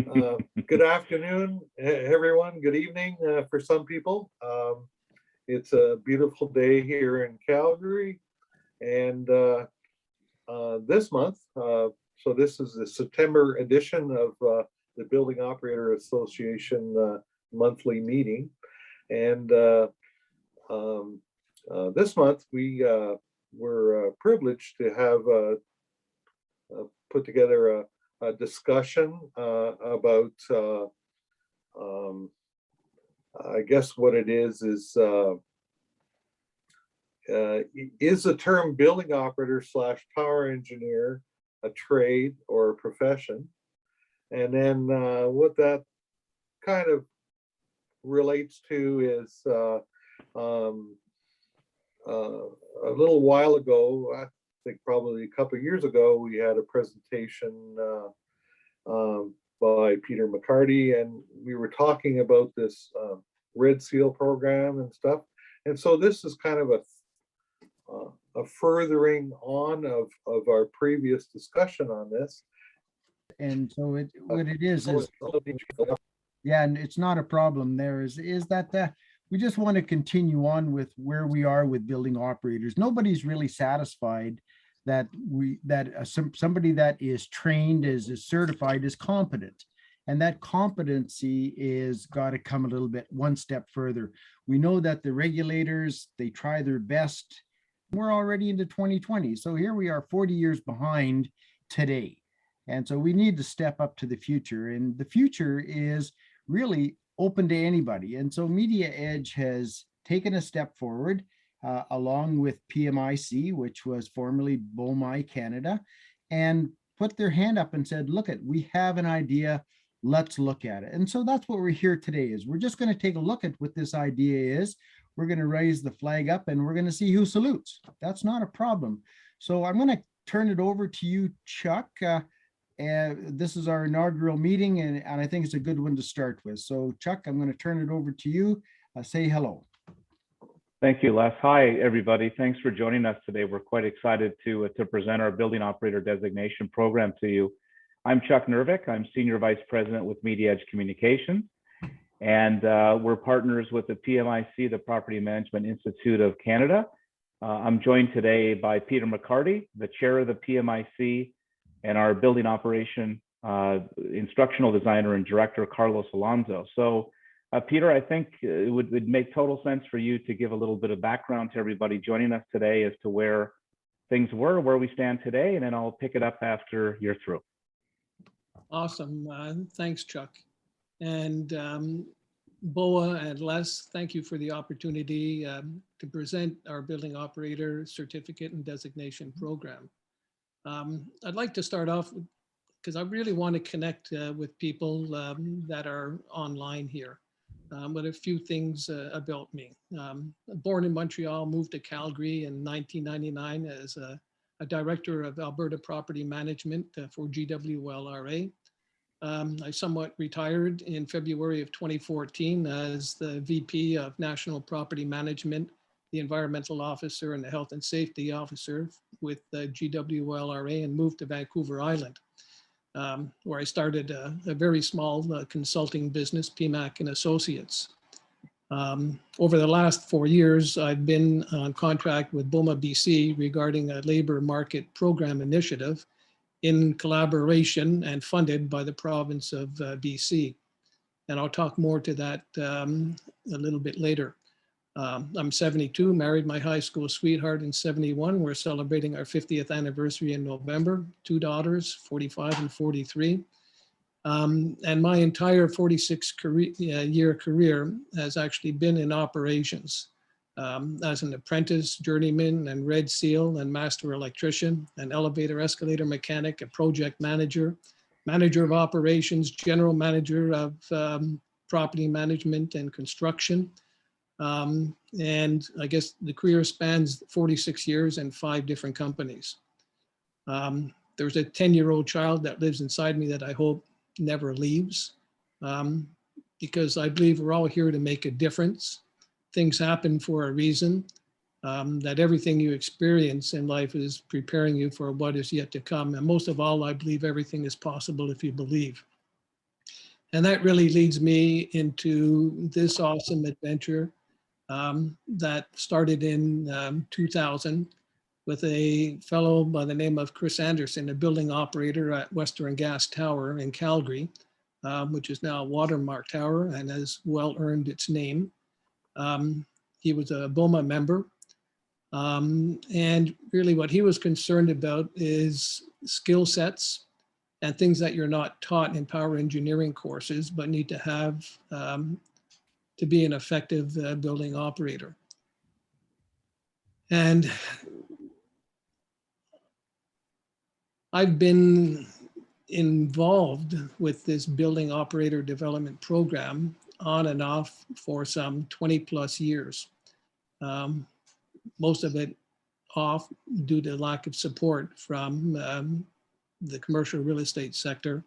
Good afternoon, everyone. Good evening for some people. It's a beautiful day here in Calgary. And this month, so this is the September edition of the Building Operator Association monthly meeting. And this month, we were privileged to have put together a discussion about, I guess what it is the term building operator / power engineer a trade or a profession? And then what that kind of relates to is a little while ago, I think probably a couple of years ago, we had a presentation by Peter MacHardy, and we were talking about this Red Seal program and stuff. And so this is kind of a furthering on of our previous discussion on this. And so what it is yeah, and it's not a problem there, is that we just want to continue on with where we are with building operators. Nobody's really satisfied that somebody that is trained, is certified, is competent. And that competency is got to come a little bit one step further. We know that the regulators, they try their best. We're already into 2020. So here we are 40 years behind today. And so we need to step up to the future. And the future is really open to anybody. And so MediaEdge has taken a step forward along with PMIC, which was formerly BOMI Canada, and put their hand up and said, look, we have an idea, let's look at it. And so that's what we're here today is. We're just going to take a look at what this idea is. We're going to raise the flag up and we're going to see who salutes. That's not a problem. So I'm going to turn it over to you, Chuck. And this is our inaugural meeting, and I think it's a good one to start with. So Chuck, I'm going to turn it over to you. Say hello. Thank you, Les. Hi, everybody. Thanks for joining us today. We're quite excited to present our Building Operator Designation program to you. I'm Chuck Nervik. I'm Senior Vice President with MediaEdge Communications, and we're partners with the PMIC, the Property Management Institute of Canada. I'm joined today by Peter MacHardy, the Chair of the PMIC, and our building operation instructional designer and director, Carlos Alonso. So Peter, I think it would make total sense for you to give a little bit of background to everybody joining us today as to where things were, where we stand today, and then I'll pick it up after you're through. Awesome. Thanks, Chuck. And BOA and Les, thank you for the opportunity to present our Building Operator Certificate and Designation program. I'd like to start off because I really want to connect with people that are online here with a few things about me. Born in Montreal, moved to Calgary in 1999 as a director of Alberta Property Management for GWLRA. I somewhat retired in February of 2014 as the VP of National Property Management, the environmental officer and the health and safety officer with GWLRA, and moved to Vancouver Island, where I started a very small consulting business, PMIC and Associates. Over the last 4 years, I've been on contract with BOMA BC regarding a labor market program initiative in collaboration and funded by the province of BC. And I'll talk more to that a little bit later. I'm 72, married my high school sweetheart in 71. We're celebrating our 50th anniversary in November. 2 daughters, 45 and 43. And my entire 46-year career has actually been in operations as an apprentice, journeyman, and Red Seal, and master electrician, an elevator escalator mechanic, a project manager, manager of operations, general manager of property management and construction. And I guess the career spans 46 years and 5 different companies. There's a 10-year-old child that lives inside me that I hope never leaves, because I believe we're all here to make a difference. Things happen for a reason, that everything you experience in life is preparing you for what is yet to come. And most of all, I believe everything is possible if you believe. And that really leads me into this awesome adventure that started in 2000 with a fellow by the name of Chris Anderson, a building operator at Western Gas Tower in Calgary, which is now a Watermark Tower and has well earned its name. He was a BOMA member. And really what he was concerned about is skill sets and things that you're not taught in power engineering courses, but need to have to be an effective building operator. And I've been involved with this building operator development program on and off for some 20 plus years. Most of it off due to lack of support from the commercial real estate sector,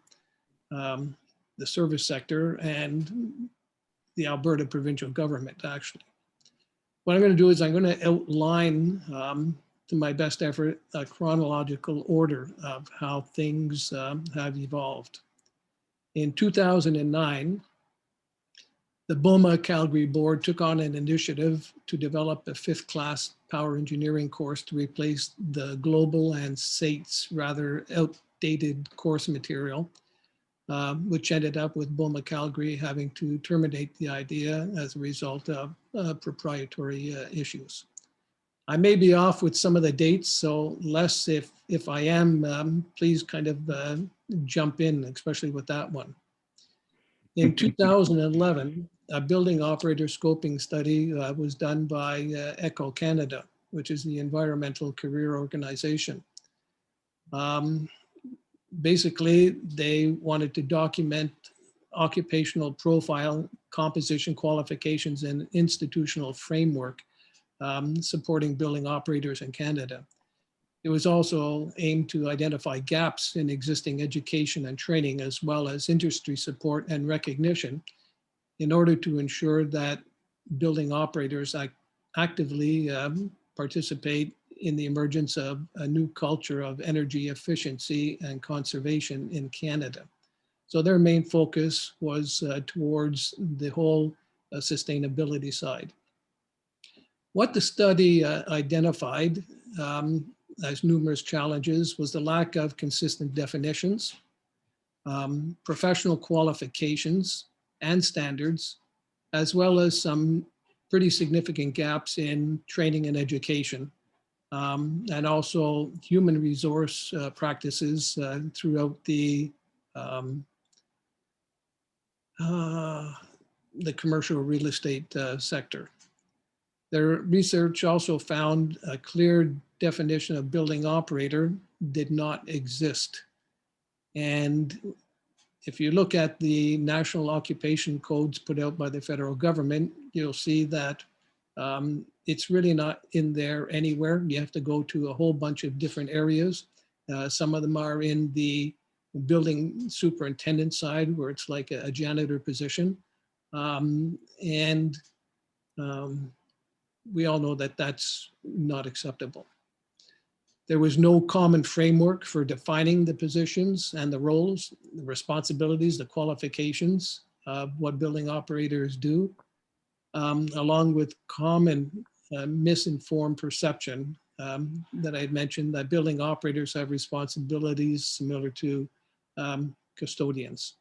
the service sector, and the Alberta provincial government, actually. What I'm going to do is I'm going to outline, to my best effort, a chronological order of how things have evolved. In 2009, the BOMA Calgary board took on an initiative to develop a 5th class power engineering course to replace the global and SAIT's rather outdated course material, which ended up with BOMA Calgary having to terminate the idea as a result of proprietary issues. I may be off with some of the dates, so Les, if I am, please kind of jump in, especially with that one. In 2011, a building operator scoping study was done by ECO Canada, which is the Environmental Career Organization. Basically, they wanted to document occupational profile, composition qualifications, and institutional framework supporting building operators in Canada. It was also aimed to identify gaps in existing education and training, as well as industry support and recognition, in order to ensure that building operators actively participate in the emergence of a new culture of energy efficiency and conservation in Canada. So their main focus was towards the whole sustainability side. What the study identified as numerous challenges was the lack of consistent definitions, professional qualifications and standards, as well as some pretty significant gaps in training and education, and also human resource practices throughout the commercial real estate sector. Their research also found a clear definition of building operator did not exist. And if you look at the national occupation codes put out by the federal government, you'll see that it's really not in there anywhere. You have to go to a whole bunch of different areas. Some of them are in the building superintendent side, where it's like a janitor position. We all know that that's not acceptable. There was no common framework for defining the positions and the roles, the responsibilities, the qualifications of what building operators do, along with common misinformed perception that I had mentioned, that building operators have responsibilities similar to custodians,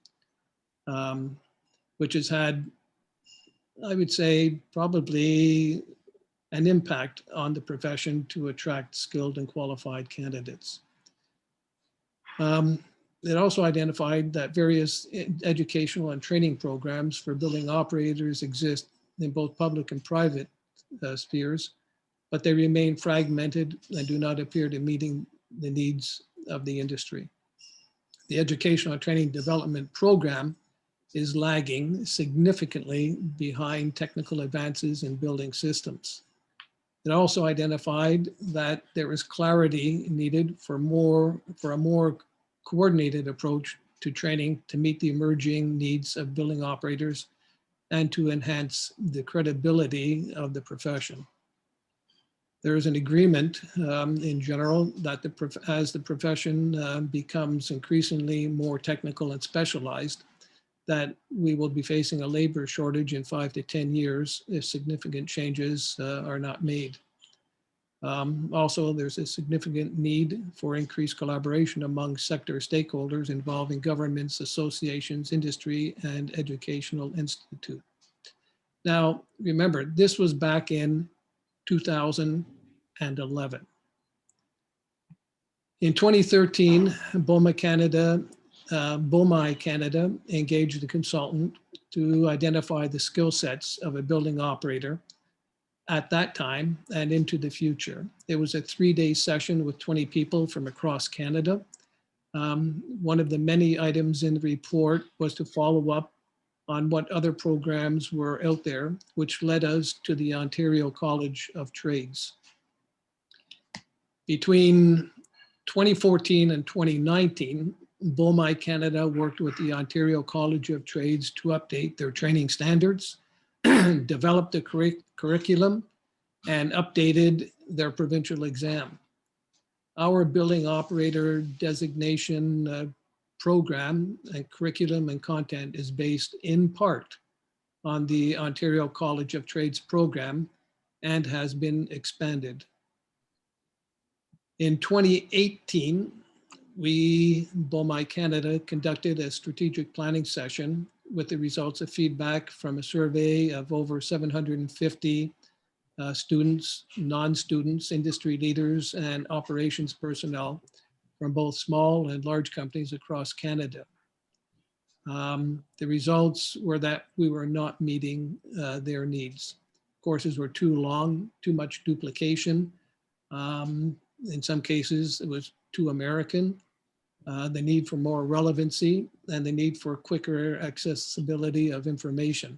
which has had, I would say, probably an impact on the profession to attract skilled and qualified candidates. It also identified that various educational and training programs for building operators exist in both public and private spheres, but they remain fragmented and do not appear to meeting the needs of the industry. The educational and training development program is lagging significantly behind technical advances in building systems. It also identified that there is clarity needed for a more coordinated approach to training to meet the emerging needs of building operators and to enhance the credibility of the profession. There is an agreement in general that as the profession becomes increasingly more technical and specialized, that we will be facing a labor shortage in 5 to 10 years if significant changes are not made. Also, there's a significant need for increased collaboration among sector stakeholders involving governments, associations, industry, and educational institute. Now, remember, this was back in 2011. In 2013, BOMI Canada engaged a consultant to identify the skill sets of a building operator at that time and into the future. It was a 3-day session with 20 people from across Canada. One of the many items in the report was to follow up on what other programs were out there, which led us to the Ontario College of Trades. Between 2014 and 2019, BOMI Canada worked with the Ontario College of Trades to update their training standards, developed a curriculum, and updated their provincial exam. Our building operator designation program and curriculum and content is based in part on the Ontario College of Trades program and has been expanded. In 2018, we, BOMI Canada, conducted a strategic planning session with the results of feedback from a survey of over 750 students, non-students, industry leaders, and operations personnel from both small and large companies across Canada. The results were that we were not meeting their needs. Courses were too long, too much duplication. In some cases, it was too American. The need for more relevancy and the need for quicker accessibility of information.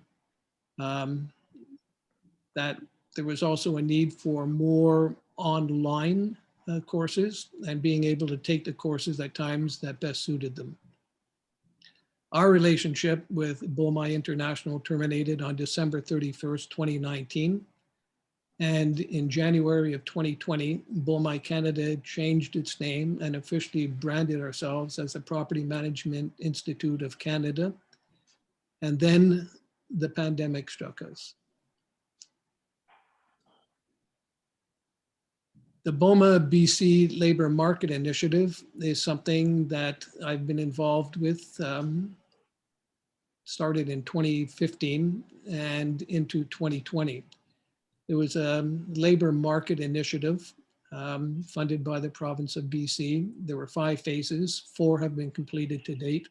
That there was also a need for more online courses and being able to take the courses at times that best suited them. Our relationship with BOMI International terminated on December 31st, 2019. And in January of 2020, BOMI Canada changed its name and officially branded ourselves as the Property Management Institute of Canada. And then the pandemic struck us. The BOMA BC Labor Market Initiative is something that I've been involved with, started in 2015 and into 2020. It was a labor market initiative funded by the province of BC. There were 5 phases, 4 have been completed to date.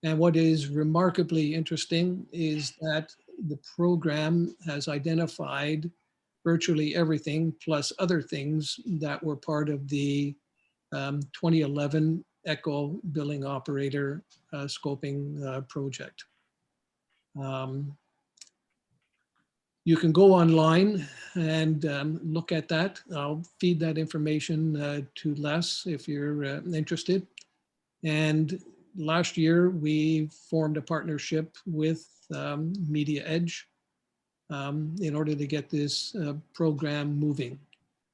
And what is remarkably interesting is that the program has identified virtually everything plus other things that were part of the 2011 ECHO Building Operator Scoping Project. You can go online and look at that. I'll feed that information to Les if you're interested. And last year, we formed a partnership with MediaEdge in order to get this program moving.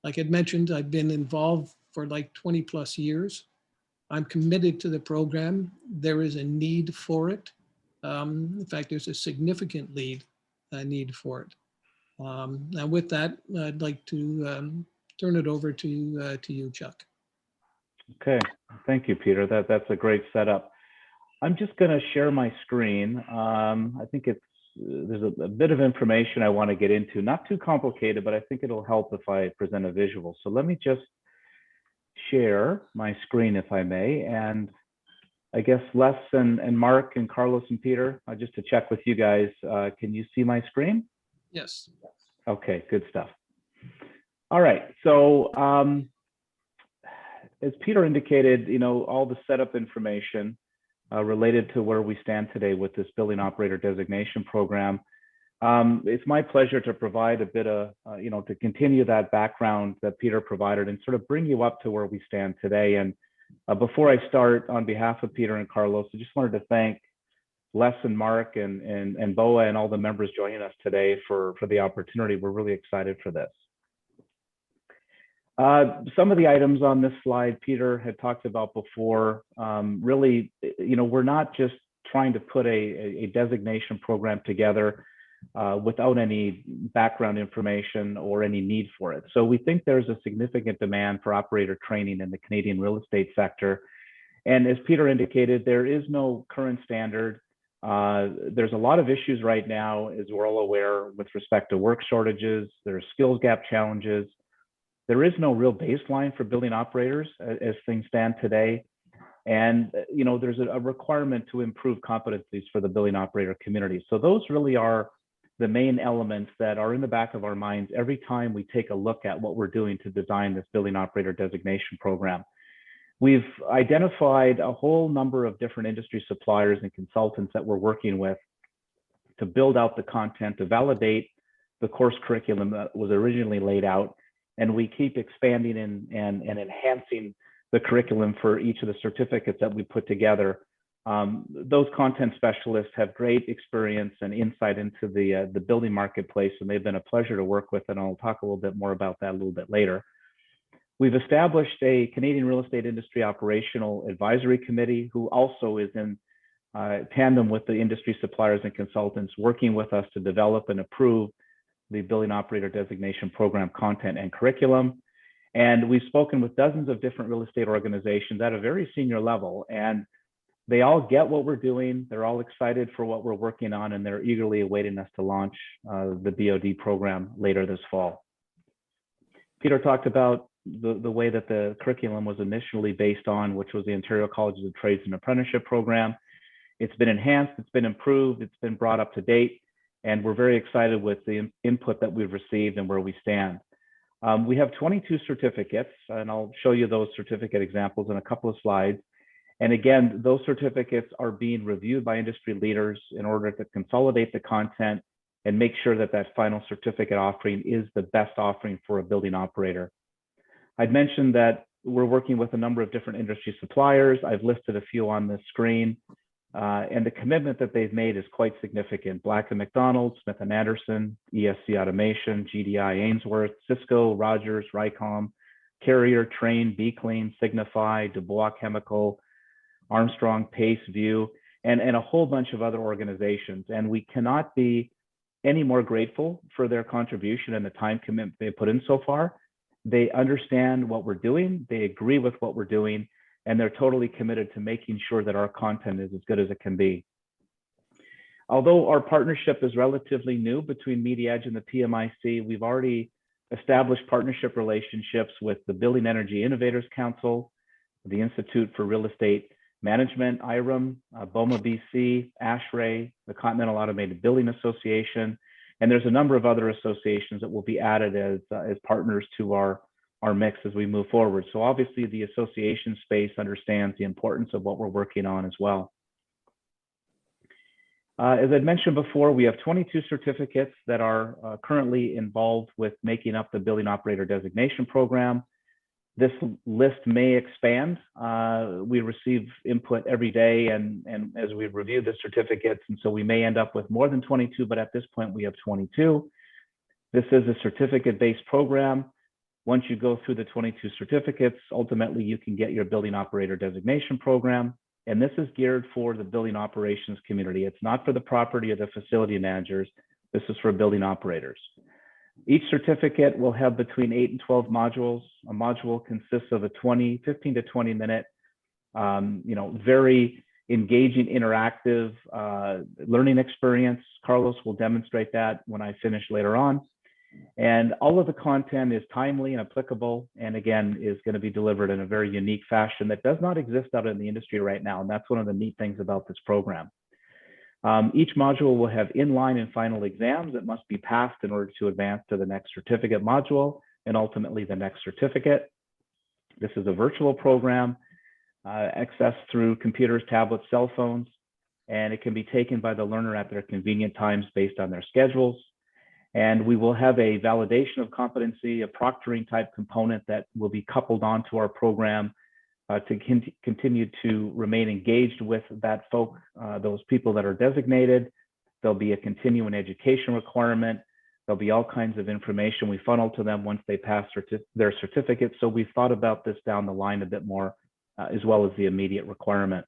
Like I'd mentioned, I've been involved for like 20 plus years. I'm committed to the program. There is a need for it. In fact, there's a significant need for it. And with that, I'd like to turn it over to you, Chuck. Okay, thank you, Peter. That's a great setup. I'm just going to share my screen. I think there's a bit of information I want to get into, not too complicated, but I think it'll help if I present a visual. So let me just share my screen, if I may. And I guess Les and Mark and Carlos and Peter, just to check with you guys, can you see my screen? Yes. Okay, good stuff. All right, so as Peter indicated, all the setup information related to where we stand today with this Building Operator Designation program. It's my pleasure to provide a bit of, to continue that background that Peter provided and sort of bring you up to where we stand today. And before I start, on behalf of Peter and Carlos, I just wanted to thank Les and Mark and BOA and all the members joining us today for the opportunity. We're really excited for this. Some of the items on this slide Peter had talked about before, really, we're not just trying to put a designation program together without any background information or any need for it. So we think there's a significant demand for operator training in the Canadian real estate sector. And as Peter indicated, there is no current standard. There's a lot of issues right now, as we're all aware, with respect to work shortages. There's skills gap challenges. There is no real baseline for building operators as things stand today. And there's a requirement to improve competencies for the building operator community. So those really are the main elements that are in the back of our minds every time we take a look at what we're doing to design this building operator designation program. We've identified a whole number of different industry suppliers and consultants that we're working with to build out the content, to validate the course curriculum that was originally laid out. And we keep expanding and enhancing the curriculum for each of the certificates that we put together. Those content specialists have great experience and insight into the building marketplace, and they've been a pleasure to work with, and I'll talk a little bit more about that a little bit later. We've established a Canadian Real Estate Industry Operational Advisory Committee, who also is in tandem with the industry suppliers and consultants, working with us to develop and approve the Building Operator Designation Program content and curriculum. And we've spoken with dozens of different real estate organizations at a very senior level, and they all get what we're doing. They're all excited for what we're working on, and they're eagerly awaiting us to launch the BOD program later this fall. Peter talked about the way that the curriculum was initially based on, which was the Ontario Colleges of Trades and Apprenticeship program. It's been enhanced, it's been improved, it's been brought up to date, and we're very excited with the input that we've received and where we stand. We have 22 certificates, and I'll show you those certificate examples in a couple of slides. And again, those certificates are being reviewed by industry leaders in order to consolidate the content and make sure that that final certificate offering is the best offering for a building operator. I'd mentioned that we're working with a number of different industry suppliers. I've listed a few on this screen, and the commitment that they've made is quite significant. Black & McDonald, Smith & Anderson, ESC Automation, GDI Ainsworth, Cisco, Rogers, Rycom, Carrier, Train, B-Clean, Signify, Dubois Chemical, Armstrong, Pace, View, and a whole bunch of other organizations. And we cannot be any more grateful for their contribution and the time commitment they put in so far. They understand what we're doing, they agree with what we're doing, and they're totally committed to making sure that our content is as good as it can be. Although our partnership is relatively new between MediaEdge and the PMIC, we've already established partnership relationships with the Building Energy Innovators Council, the Institute for Real Estate Management, IREM, BOMA BC, ASHRAE, the Continental Automated Building Association, and there's a number of other associations that will be added as partners to our mix as we move forward. So obviously the association space understands the importance of what we're working on as well. As I'd mentioned before, we have 22 certificates that are currently involved with making up the Building Operator Designation Program. This list may expand. We receive input every day and as we review the certificates, and so we may end up with more than 22, but at this point we have 22. This is a certificate-based program. Once you go through the 22 certificates, ultimately you can get your Building Operator Designation Program, and this is geared for the building operations community. It's not for the property or the facility managers. This is for building operators. Each certificate will have between 8 and 12 modules. A module consists of a 15 to 20 minute, very engaging, interactive learning experience. Carlos will demonstrate that when I finish later on. And all of the content is timely and applicable, and again, is going to be delivered in a very unique fashion that does not exist out in the industry right now. And that's one of the neat things about this program. Each module will have inline and final exams that must be passed in order to advance to the next certificate module and ultimately the next certificate. This is a virtual program, accessed through computers, tablets, cell phones, and it can be taken by the learner at their convenient times based on their schedules. And we will have a validation of competency, a proctoring type component that will be coupled onto our program to continue to remain engaged with that those people that are designated. There'll be a continuing education requirement. There'll be all kinds of information we funnel to them once they pass their certificate. So we've thought about this down the line a bit more, as well as the immediate requirement.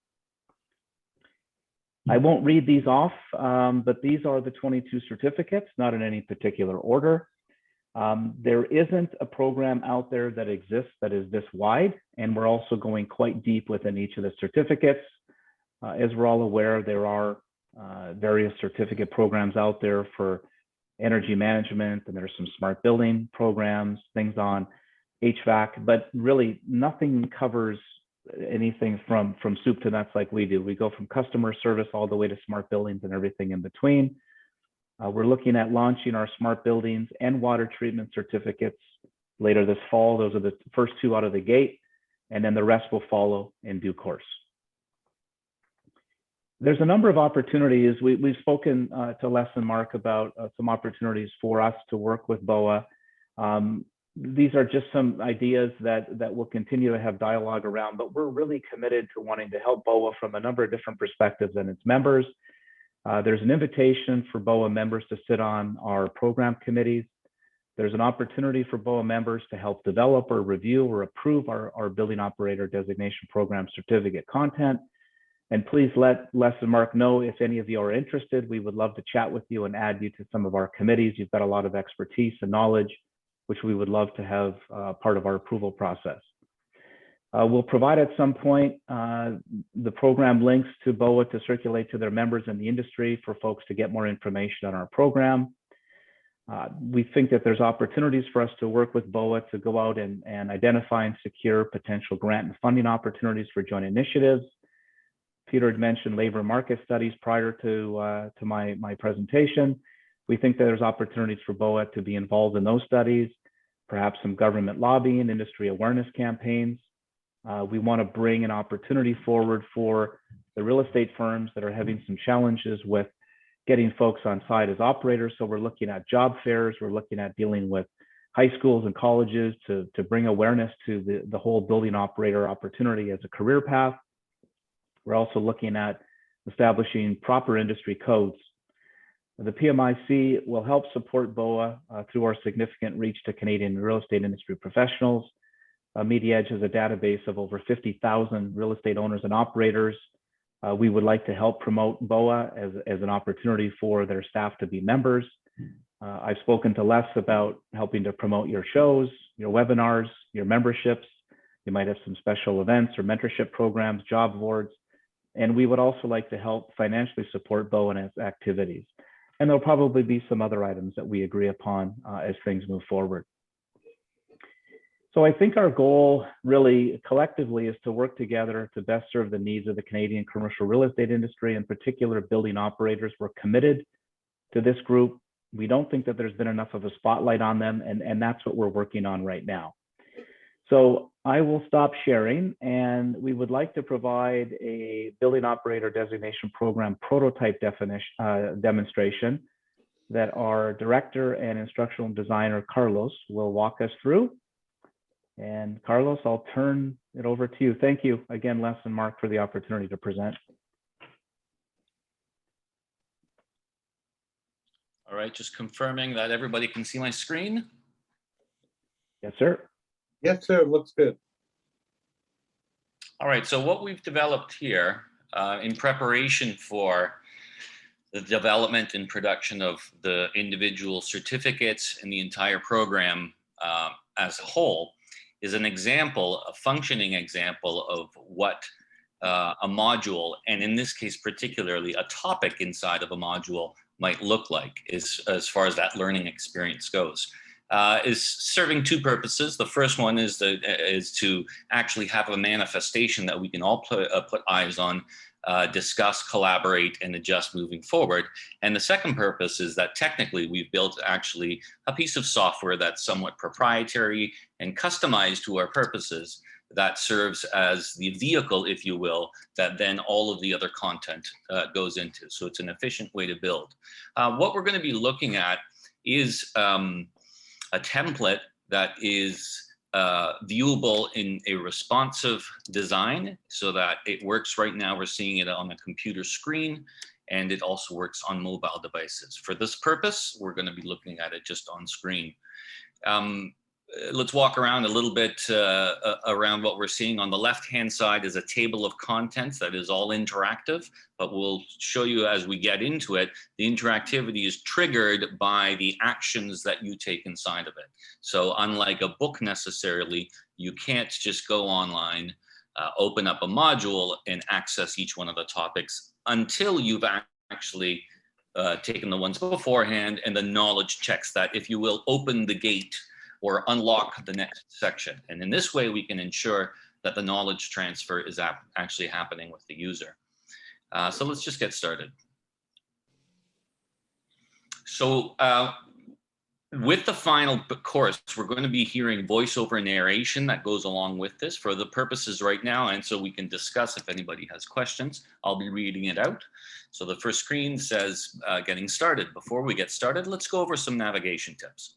I won't read these off, but these are the 22 certificates, not in any particular order. There isn't a program out there that exists that is this wide, and we're also going quite deep within each of the certificates. As we're all aware, there are various certificate programs out there for energy management, and there's some smart building programs, things on HVAC, but really nothing covers anything from soup to nuts like we do. We go from customer service all the way to smart buildings and everything in between. We're looking at launching our smart buildings and water treatment certificates later this fall. Those are the first two out of the gate, and then the rest will follow in due course. There's a number of opportunities. We've spoken to Les and Mark about some opportunities for us to work with BOA. These are just some ideas that we'll continue to have dialogue around, but we're really committed to wanting to help BOA from a number of different perspectives and its members. There's an invitation for BOA members to sit on our program committees. There's an opportunity for BOA members to help develop or review or approve our Building Operator Designation Program certificate content. And please let Les and Mark know if any of you are interested. We would love to chat with you and add you to some of our committees. You've got a lot of expertise and knowledge, which we would love to have part of our approval process. We'll provide at some point the program links to BOA to circulate to their members in the industry for folks to get more information on our program. We think that there's opportunities for us to work with BOA to go out and identify and secure potential grant and funding opportunities for joint initiatives. Peter had mentioned labor market studies prior to my presentation. We think that there's opportunities for BOA to be involved in those studies, perhaps some government lobbying, industry awareness campaigns. We want to bring an opportunity forward for the real estate firms that are having some challenges with getting folks on site as operators. So we're looking at job fairs, we're looking at dealing with high schools and colleges to bring awareness to the whole building operator opportunity as a career path. We're also looking at establishing proper industry codes. The PMIC will help support BOA through our significant reach to Canadian real estate industry professionals. Mediaedge has a database of over 50,000 real estate owners and operators. We would like to help promote BOA as an opportunity for their staff to be members. I've spoken to Les about helping to promote your shows, your webinars, your memberships. You might have some special events or mentorship programs, job boards. And we would also like to help financially support BOA and its activities. And there'll probably be some other items that we agree upon as things move forward. So I think our goal really collectively is to work together to best serve the needs of the Canadian commercial real estate industry, in particular building operators. We're committed to this group. We don't think that there's been enough of a spotlight on them, and that's what we're working on right now. So I will stop sharing, and we would like to provide a Building Operator Designation Program prototype demonstration that our Director and Instructional Designer, Carlos, will walk us through. And Carlos, I'll turn it over to you. Thank you again, Les and Mark, for the opportunity to present. All right, just confirming that everybody can see my screen. Yes, sir. Yes, sir. Looks good. All right, so what we've developed here in preparation for the development and production of the individual certificates and the entire program as a whole is an example, a functioning example of what a module, and in this case particularly a topic inside of a module, might look like as far as that learning experience goes. Is serving two purposes. The first one is to actually have a manifestation that we can all put eyes on, discuss, collaborate, and adjust moving forward. And the second purpose is that technically we've built actually a piece of software that's somewhat proprietary and customized to our purposes that serves as the vehicle, if you will, that then all of the other content goes into. So it's an efficient way to build. What we're going to be looking at is a template that is viewable in a responsive design so that it works. Right now we're seeing it on a computer screen, and it also works on mobile devices. For this purpose, we're going to be looking at it just on screen. let's walk around a little bit around what we're seeing. On the left-hand side is a table of contents that is all interactive, but we'll show you as we get into it, the interactivity is triggered by the actions that you take inside of it. So unlike a book necessarily, you can't just go online, open up a module and access each one of the topics until you've actually taken the ones beforehand, and the knowledge checks that, if you will, open the gate or unlock the next section. And in this way, we can ensure that the knowledge transfer is actually happening with the user. So let's just get started. So with the final course, we're going to be hearing voiceover narration that goes along with this for the purposes right now, and so we can discuss if anybody has questions. I'll be reading it out. So the first screen says, getting started. Before we get started, let's go over some navigation tips.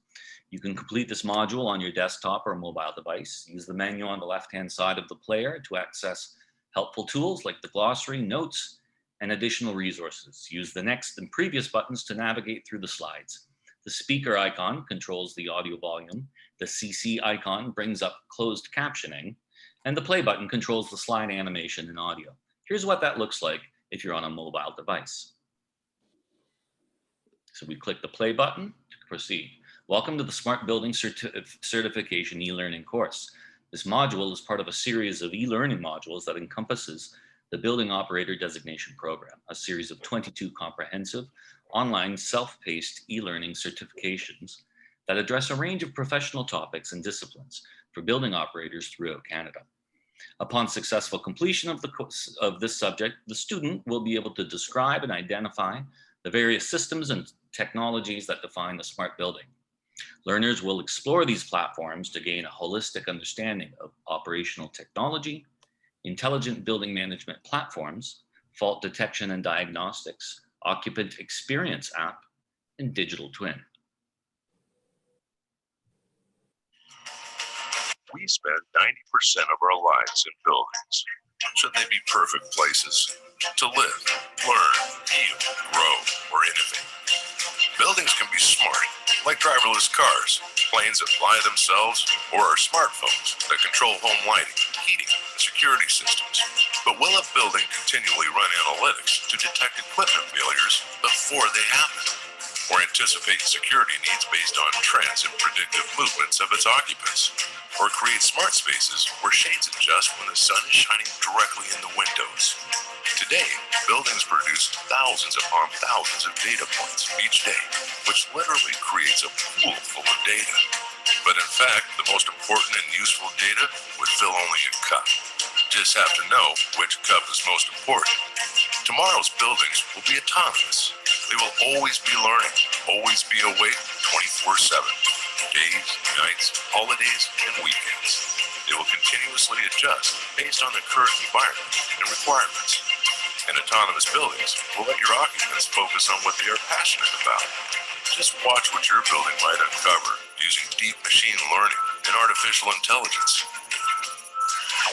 You can complete this module on your desktop or mobile device. Use the menu on the left-hand side of the player to access helpful tools like the glossary, notes, and additional resources. Use the next and previous buttons to navigate through the slides. The speaker icon controls the audio volume. The CC icon brings up closed captioning. And the play button controls the slide animation and audio. Here's what that looks like if you're on a mobile device. So we click the play button to proceed. Welcome to the Smart Building Certification e-learning course. This module is part of a series of e-learning modules that encompasses the Building Operator Designation program, a series of 22 comprehensive online self-paced e-learning certifications that address a range of professional topics and disciplines for building operators throughout Canada. Upon successful completion of this subject, the student will be able to describe and identify the various systems and technologies that define the smart building. Learners will explore these platforms to gain a holistic understanding of operational technology, intelligent building management platforms, fault detection and diagnostics, Occupant Experience app, and digital twin. We spend 90% of our lives in buildings. Should they be perfect places to live, learn, heal, grow, or innovate? Buildings can be smart, like driverless cars, planes that fly themselves, or our smartphones that control home lighting, heating, and security systems. But will a building continually run analytics to detect equipment failures before they happen? Or anticipate security needs based on trends and predictive movements of its occupants? Or create smart spaces where shades adjust when the sun is shining directly in the windows? Today, buildings produce thousands upon thousands of data points each day, which literally creates a pool full of data. But in fact, the most important and useful data would fill only a cup. Just have to know which cup is most important. Tomorrow's buildings will be autonomous. They will always be learning, always be awake 24/7. Days, nights, holidays, and weekends. They will continuously adjust based on the current environment and requirements. And autonomous buildings will let your occupants focus on what they are passionate about. Just watch what your building might uncover using deep machine learning and artificial intelligence.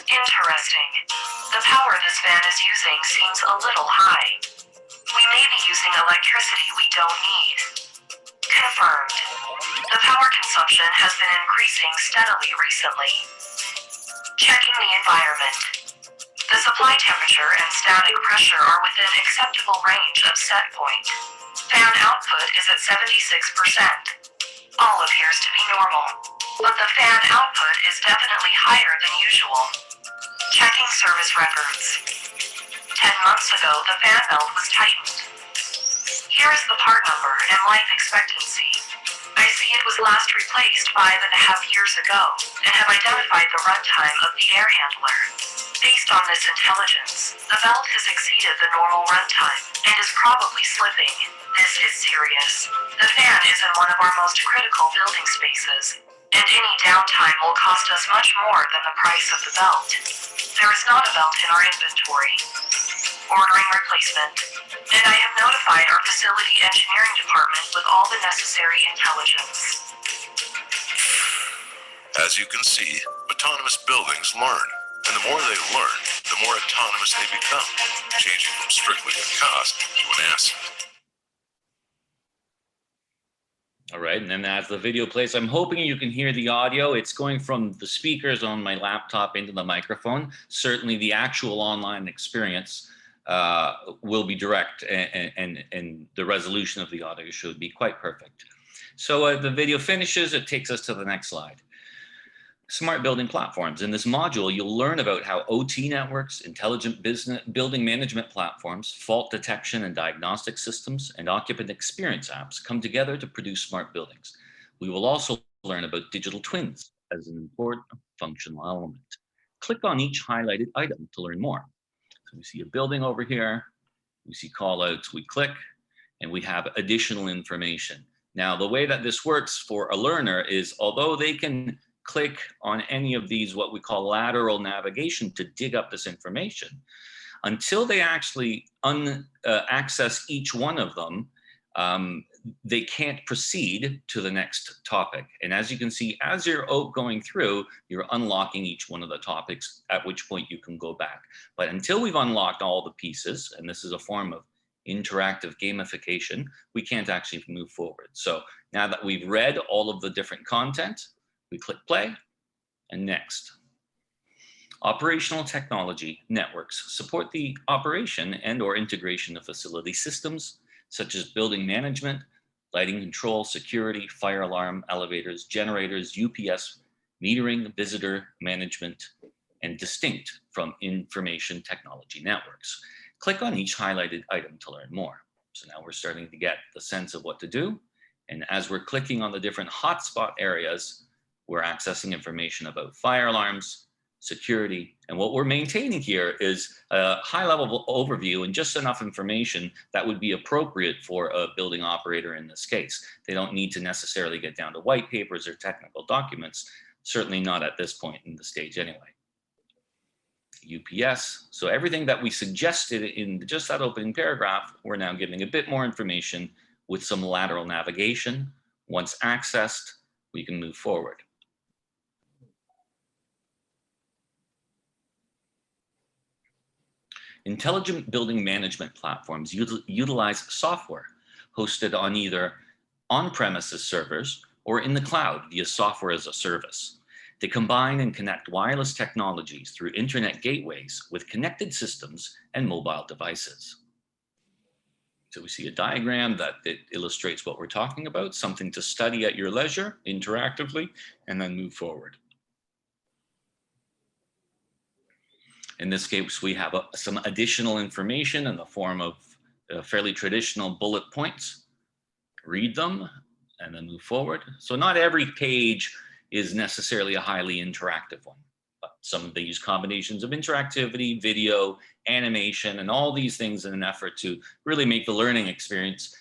Interesting. The power this van is using seems a little high. We may be using electricity we don't need. Confirmed. The power consumption has been increasing steadily recently. Checking the environment. The supply temperature and static pressure are within acceptable range of set point. Fan output is at 76%. All appears to be normal, but the fan output is definitely higher than usual. Checking service records. 10 months ago, the fan belt was tightened. Here is the part number and life expectancy. I see it was last replaced 5.5 years ago and have identified the runtime of the air handler. Based on this intelligence, the belt has exceeded the normal runtime and is probably slipping. This is serious. The fan is in one of our most critical building spaces, and any downtime will cost us much more than the price of the belt. There is not a belt in our inventory. Ordering replacement. And I have notified our facility engineering department with all the necessary intelligence. As you can see, autonomous buildings learn. And the more they learn, the more autonomous they become, changing from strictly a cost to an asset. All right, and then as the video plays, I'm hoping you can hear the audio. It's going from the speakers on my laptop into the microphone. Certainly the actual online experience will be direct, and the resolution of the audio should be quite perfect. So the video finishes, it takes us to the next slide. Smart building platforms. In this module, you'll learn about how OT networks, intelligent business building management platforms, fault detection and diagnostic systems, and occupant experience apps come together to produce smart buildings. We will also learn about digital twins as an important functional element. Click on each highlighted item to learn more. So we see a building over here, we see callouts, we click, and we have additional information. Now, the way that this works for a learner is, although they can click on any of these, what we call lateral navigation, to dig up this information, until they actually access each one of them, they can't proceed to the next topic. And as you can see, as you're going through, you're unlocking each one of the topics, at which point you can go back. But until we've unlocked all the pieces, and this is a form of interactive gamification, we can't actually move forward. So now that we've read all of the different content, we click play and next. Operational technology networks support the operation and/or integration of facility systems such as building management, lighting control, security, fire alarm, elevators, generators, UPS, metering, visitor management, and distinct from information technology networks. Click on each highlighted item to learn more. So now we're starting to get the sense of what to do. And as we're clicking on the different hotspot areas, we're accessing information about fire alarms, security, and what we're maintaining here is a high-level overview and just enough information that would be appropriate for a building operator in this case. They don't need to necessarily get down to white papers or technical documents, certainly not at this point in the stage anyway. UPS, so everything that we suggested in just that opening paragraph, we're now giving a bit more information with some lateral navigation. Once accessed, we can move forward. Intelligent building management platforms utilize software hosted on either on-premises servers or in the cloud via software as a service. They combine and connect wireless technologies through internet gateways with connected systems and mobile devices. So we see a diagram that illustrates what we're talking about, something to study at your leisure interactively, and then move forward. In this case, we have some additional information in the form of fairly traditional bullet points. Read them and then move forward. So not every page is necessarily a highly interactive one, but some of these combinations of interactivity, video, animation, and all these things in an effort to really make the learning experience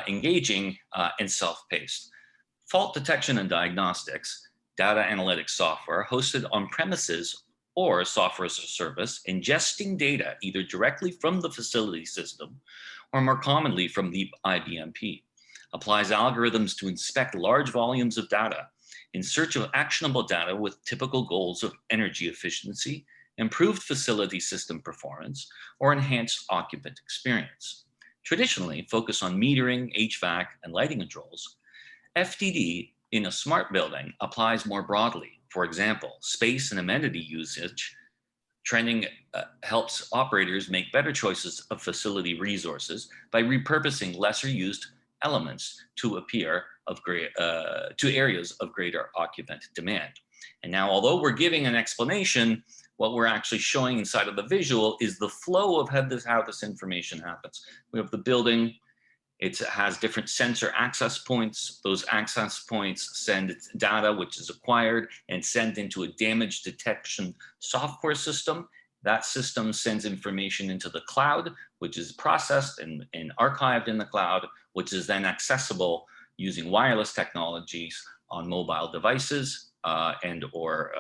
engaging and self-paced. Fault detection and diagnostics, data analytics software hosted on premises or software as a service, ingesting data either directly from the facility system or more commonly from the IBMP, applies algorithms to inspect large volumes of data in search of actionable data with typical goals of energy efficiency, improved facility system performance, or enhanced occupant experience. Traditionally, focus on metering, HVAC, and lighting controls. FDD in a smart building applies more broadly. For example, space and amenity usage trending helps operators make better choices of facility resources by repurposing lesser used elements to areas of greater occupant demand. And now, although we're giving an explanation, what we're actually showing inside of the visual is the flow of how this information happens. We have the building. It has different sensor access points. Those access points send data which is acquired and sent into a damage detection software system. That system sends information into the cloud, which is processed and archived in the cloud, which is then accessible using wireless technologies on mobile devices and or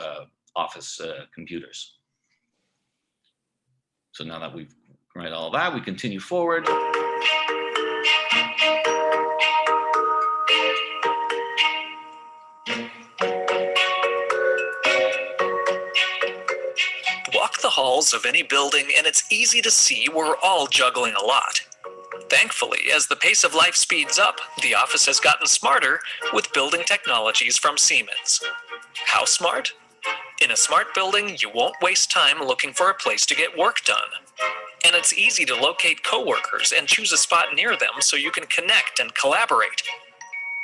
office computers. So now that we've read all that, we continue forward. Walk the halls of any building and it's easy to see we're all juggling a lot. Thankfully, as the pace of life speeds up, the office has gotten smarter with building technologies from Siemens. How smart? In a smart building, you won't waste time looking for a place to get work done. And it's easy to locate coworkers and choose a spot near them so you can connect and collaborate.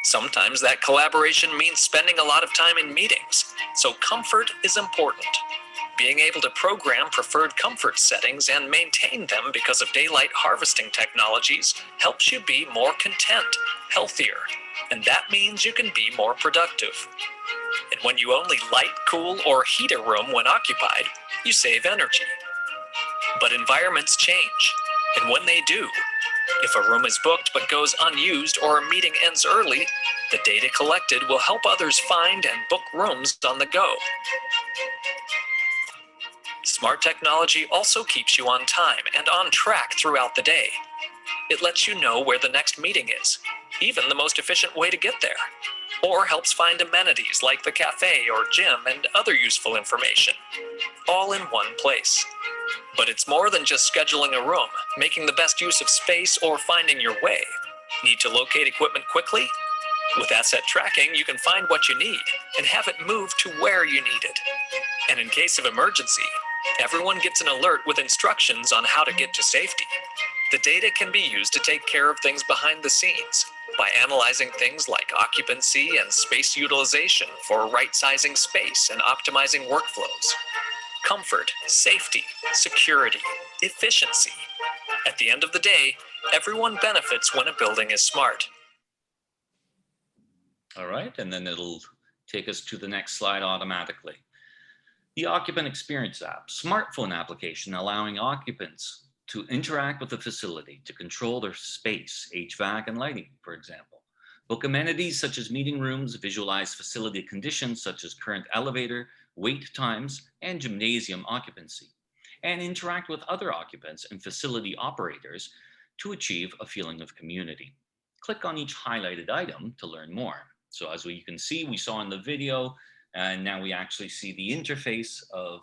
Sometimes that collaboration means spending a lot of time in meetings, so comfort is important. Being able to program preferred comfort settings and maintain them because of daylight harvesting technologies helps you be more content, healthier, and that means you can be more productive. And when you only light, cool, or heat a room when occupied, you save energy. But environments change, and when they do, if a room is booked but goes unused or a meeting ends early, the data collected will help others find and book rooms on the go. Smart technology also keeps you on time and on track throughout the day. It lets you know where the next meeting is, even the most efficient way to get there, or helps find amenities like the cafe or gym and other useful information, all in one place. But it's more than just scheduling a room, making the best use of space, or finding your way. Need to locate equipment quickly? With asset tracking, you can find what you need and have it moved to where you need it. And in case of emergency, everyone gets an alert with instructions on how to get to safety. The data can be used to take care of things behind the scenes by analyzing things like occupancy and space utilization for right-sizing space and optimizing workflows. Comfort, safety, security, efficiency. At the end of the day, everyone benefits when a building is smart. All right, and then it'll take us to the next slide automatically. The Occupant Experience app, smartphone application allowing occupants to interact with the facility to control their space, HVAC and lighting, for example. Book amenities such as meeting rooms, visualize facility conditions such as current elevator, wait times, and gymnasium occupancy, and interact with other occupants and facility operators to achieve a feeling of community. Click on each highlighted item to learn more. So as you can see, we saw in the video, and now we actually see the interface of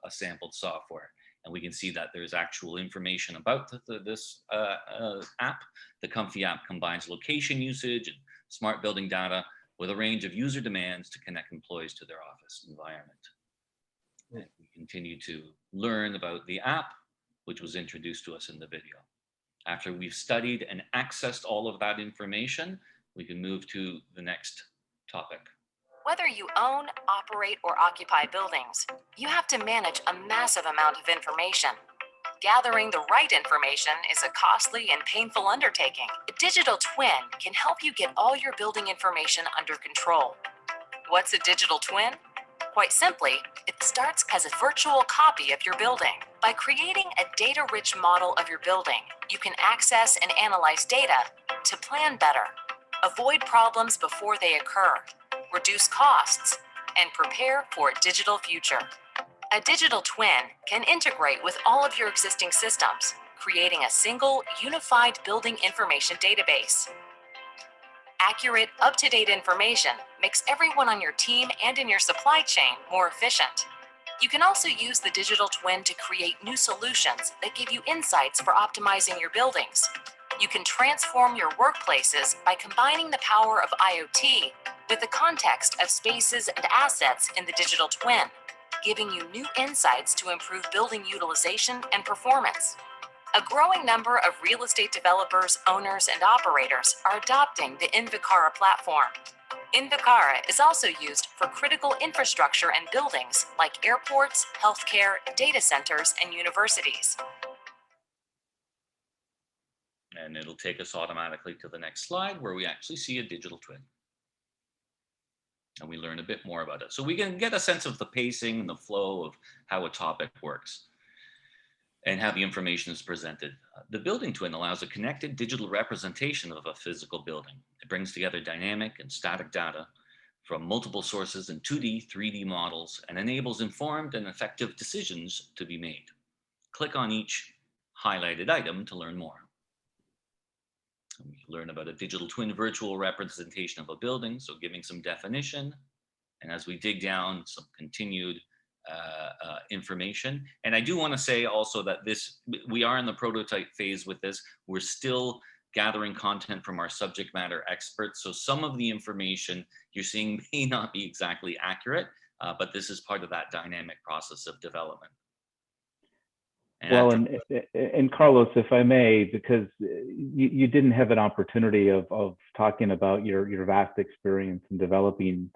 a sampled software. And we can see that there's actual information about this app. The Comfy app combines location usage and smart building data with a range of user demands to connect employees to their office environment. And we continue to learn about the app, which was introduced to us in the video. After we've studied and accessed all of that information, we can move to the next topic. Whether you own, operate, or occupy buildings, you have to manage a massive amount of information. Gathering the right information is a costly and painful undertaking. A digital twin can help you get all your building information under control. What's a digital twin? Quite simply, it starts as a virtual copy of your building. By creating a data-rich model of your building, you can access and analyze data to plan better, avoid problems before they occur, reduce costs, and prepare for a digital future. A digital twin can integrate with all of your existing systems, creating a single, unified building information database. Accurate, up-to-date information makes everyone on your team and in your supply chain more efficient. You can also use the digital twin to create new solutions that give you insights for optimizing your buildings. You can transform your workplaces by combining the power of IoT with the context of spaces and assets in the digital twin, giving you new insights to improve building utilization and performance. A growing number of real estate developers, owners, and operators are adopting the Invicara platform. Invicara is also used for critical infrastructure and buildings like airports, healthcare, data centers, and universities. And it'll take us automatically to the next slide where we actually see a digital twin. And we learn a bit more about it. So we can get a sense of the pacing and the flow of how a topic works and how the information is presented. The building twin allows a connected digital representation of a physical building. It brings together dynamic and static data from multiple sources in 2D, 3D models and enables informed and effective decisions to be made. Click on each highlighted item to learn more. We learn about a digital twin virtual representation of a building, so giving some definition. And as we dig down, some continued information. And I do want to say also that we are in the prototype phase with this. We're still gathering content from our subject matter experts. So some of the information you're seeing may not be exactly accurate, but this is part of that dynamic process of development. Well, and Carlos, if I may, because you didn't have an opportunity of talking about your vast experience in developing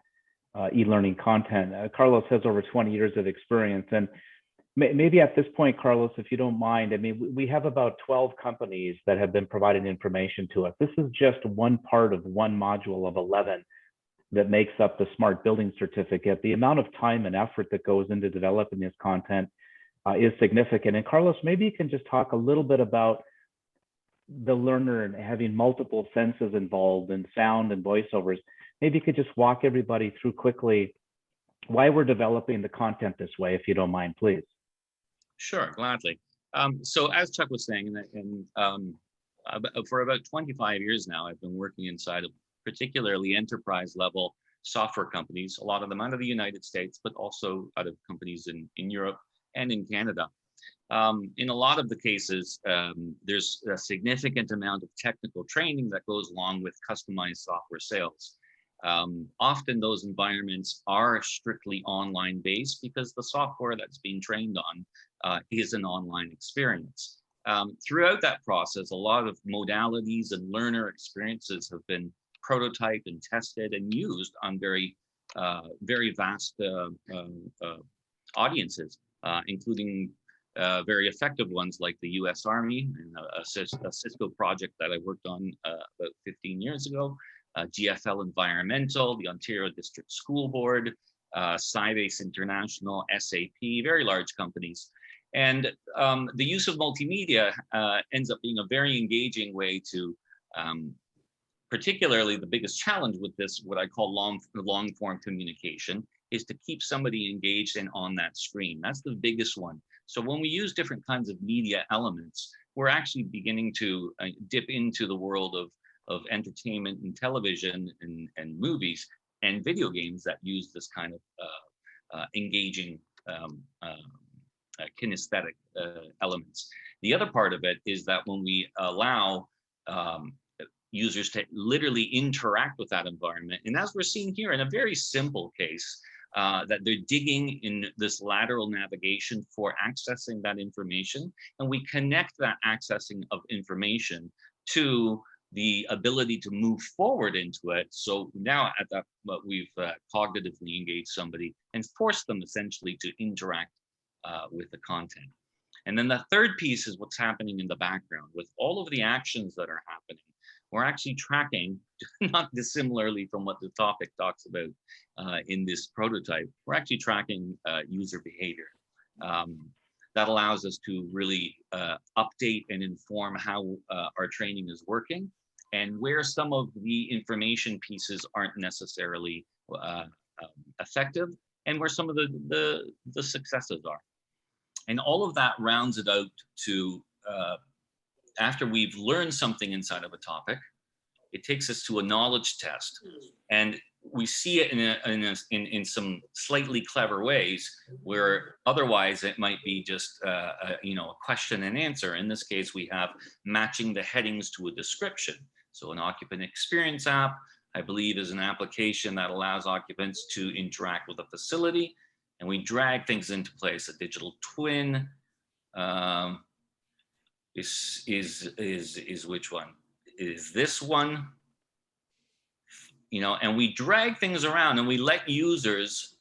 e-learning content. Carlos has over 20 years of experience, and maybe at this point, Carlos, if you don't mind, I mean, we have about 12 companies that have been providing information to us. This is just one part of one module of 11 that makes up the Smart Building Certificate. The amount of time and effort that goes into developing this content is significant. And Carlos, maybe you can just talk a little bit about the learner and having multiple senses involved in sound and voiceovers. Maybe you could just walk everybody through quickly why we're developing the content this way, if you don't mind, please. Sure, gladly. So as Chuck was saying, for about 25 years now, I've been working inside of particularly enterprise level software companies, a lot of them out of the United States, but also out of companies in Europe and in Canada. In a lot of the cases, there's a significant amount of technical training that goes along with customized software sales. Often those environments are strictly online based because the software that's being trained on is an online experience. Throughout that process, a lot of modalities and learner experiences have been prototyped and tested and used on very vast audiences, including very effective ones like the US Army and a Cisco project that I worked on about 15 years ago, GFL Environmental, the Ontario District School Board, Sybase International, SAP, very large companies. And the use of multimedia ends up being a very engaging way to, particularly the biggest challenge with this, what I call long form communication, is to keep somebody engaged and on that screen. That's the biggest one. So when we use different kinds of media elements, we're actually beginning to dip into the world of entertainment and television and movies and video games that use this kind of engaging kinesthetic elements. The other part of it is that when we allow users to literally interact with that environment, and as we're seeing here in a very simple case, that they're digging in this lateral navigation for accessing that information, and we connect that accessing of information to the ability to move forward into it. So now at that, we've cognitively engaged somebody and forced them essentially to interact with the content. And then the third piece is what's happening in the background. With all of the actions that are happening, we're actually tracking, not dissimilarly from what the topic talks about in this prototype, we're actually tracking user behavior. That allows us to really update and inform how our training is working and where some of the information pieces aren't necessarily effective and where some of the successes are. And all of that rounds it out to, after we've learned something inside of a topic, it takes us to a knowledge test. And we see it in some slightly clever ways where otherwise it might be just a question and answer. In this case, we have matching the headings to a description. So an Occupant Experience app, I believe, is an application that allows occupants to interact with a facility, and we drag things into place. A digital twin is which one? Is this one? And we drag things around and we let users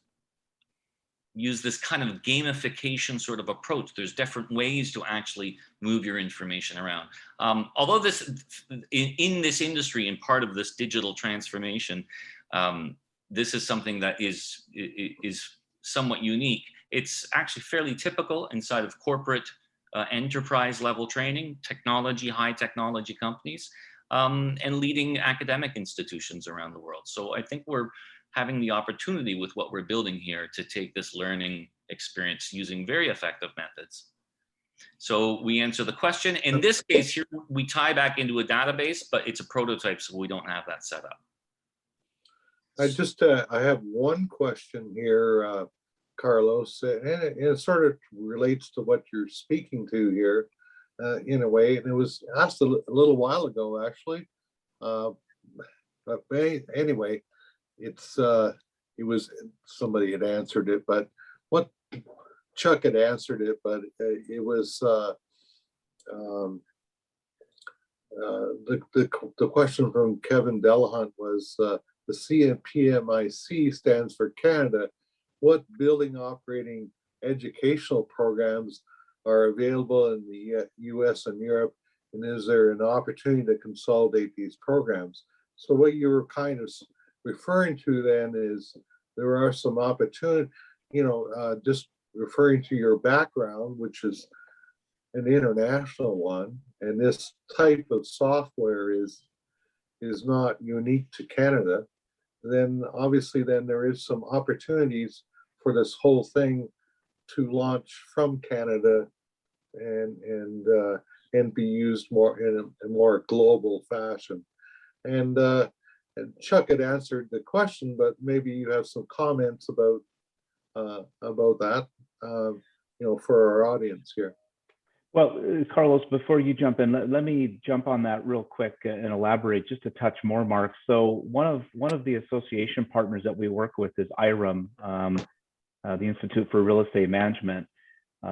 use this kind of gamification sort of approach. There's different ways to actually move your information around. Although this, in this industry and part of this digital transformation, this is something that is somewhat unique. It's actually fairly typical inside of corporate enterprise level training, technology, high technology companies, and leading academic institutions around the world. So I think we're having the opportunity with what we're building here to take this learning experience using very effective methods. So we answer the question. In this case here, we tie back into a database, but it's a prototype, so we don't have that set up. I have one question here. Carlos, and it sort of relates to what you're speaking to here in a way. And it was asked a little while ago, actually. But anyway, it was somebody had answered it, but what Chuck had answered it, but it was the question from Kevin Delahunt was the PMIC stands for Canada. What building operating educational programs are available in the US and Europe, and is there an opportunity to consolidate these programs? So what you were kind of referring to then is there are some opportunity, just referring to your background, which is an international one, and this type of software is not unique to Canada, then obviously then there is some opportunities for this whole thing to launch from Canada and be used more in a more global fashion. And Chuck had answered the question, but maybe you have some comments about that, for our audience here. Well, Carlos, before you jump in, let me jump on that real quick and elaborate just a touch more, Mark. So one of the association partners that we work with is IREM, the Institute for Real Estate Management.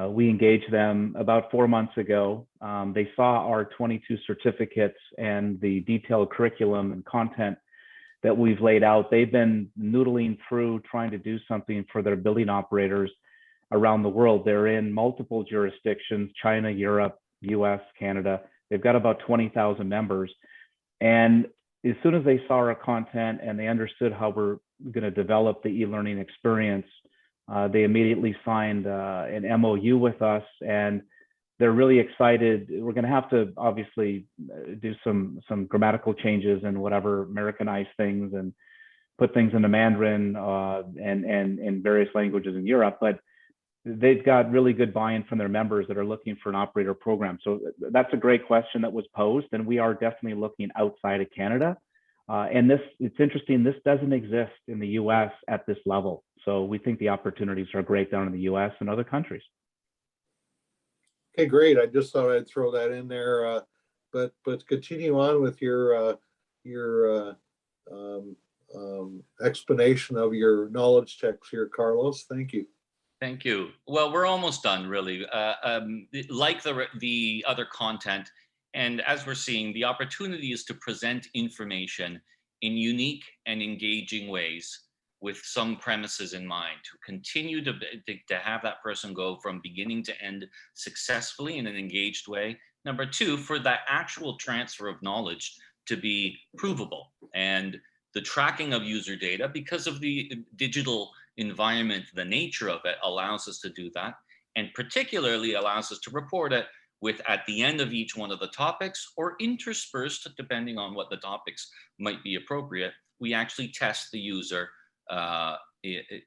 We engaged them about 4 months ago. They saw our 22 certificates and the detailed curriculum and content that we've laid out. They've been noodling through trying to do something for their building operators around the world. They're in multiple jurisdictions: China, Europe, US, Canada. They've got about 20,000 members. And as soon as they saw our content and they understood how we're going to develop the e-learning experience, they immediately signed an MOU with us, and they're really excited. We're going to have to obviously do some grammatical changes and whatever, Americanize things and put things into Mandarin and various languages in Europe, but they've got really good buy-in from their members that are looking for an operator program. So that's a great question that was posed, and we are definitely looking outside of Canada. And it's interesting, this doesn't exist in the US at this level. So we think the opportunities are great down in the US and other countries. Okay, great. I just thought I'd throw that in there, but continue on with your explanation of your knowledge checks here, Carlos. Thank you. Thank you. Well, we're almost done, really. Like the other content, and as we're seeing, the opportunity is to present information in unique and engaging ways with some premises in mind, to continue to have that person go from beginning to end successfully in an engaged way. Number two, for that actual transfer of knowledge to be provable, and the tracking of user data, because of the digital environment, the nature of it allows us to do that, and particularly allows us to report it with, at the end of each one of the topics, or interspersed, depending on what the topics might be appropriate, we actually test the user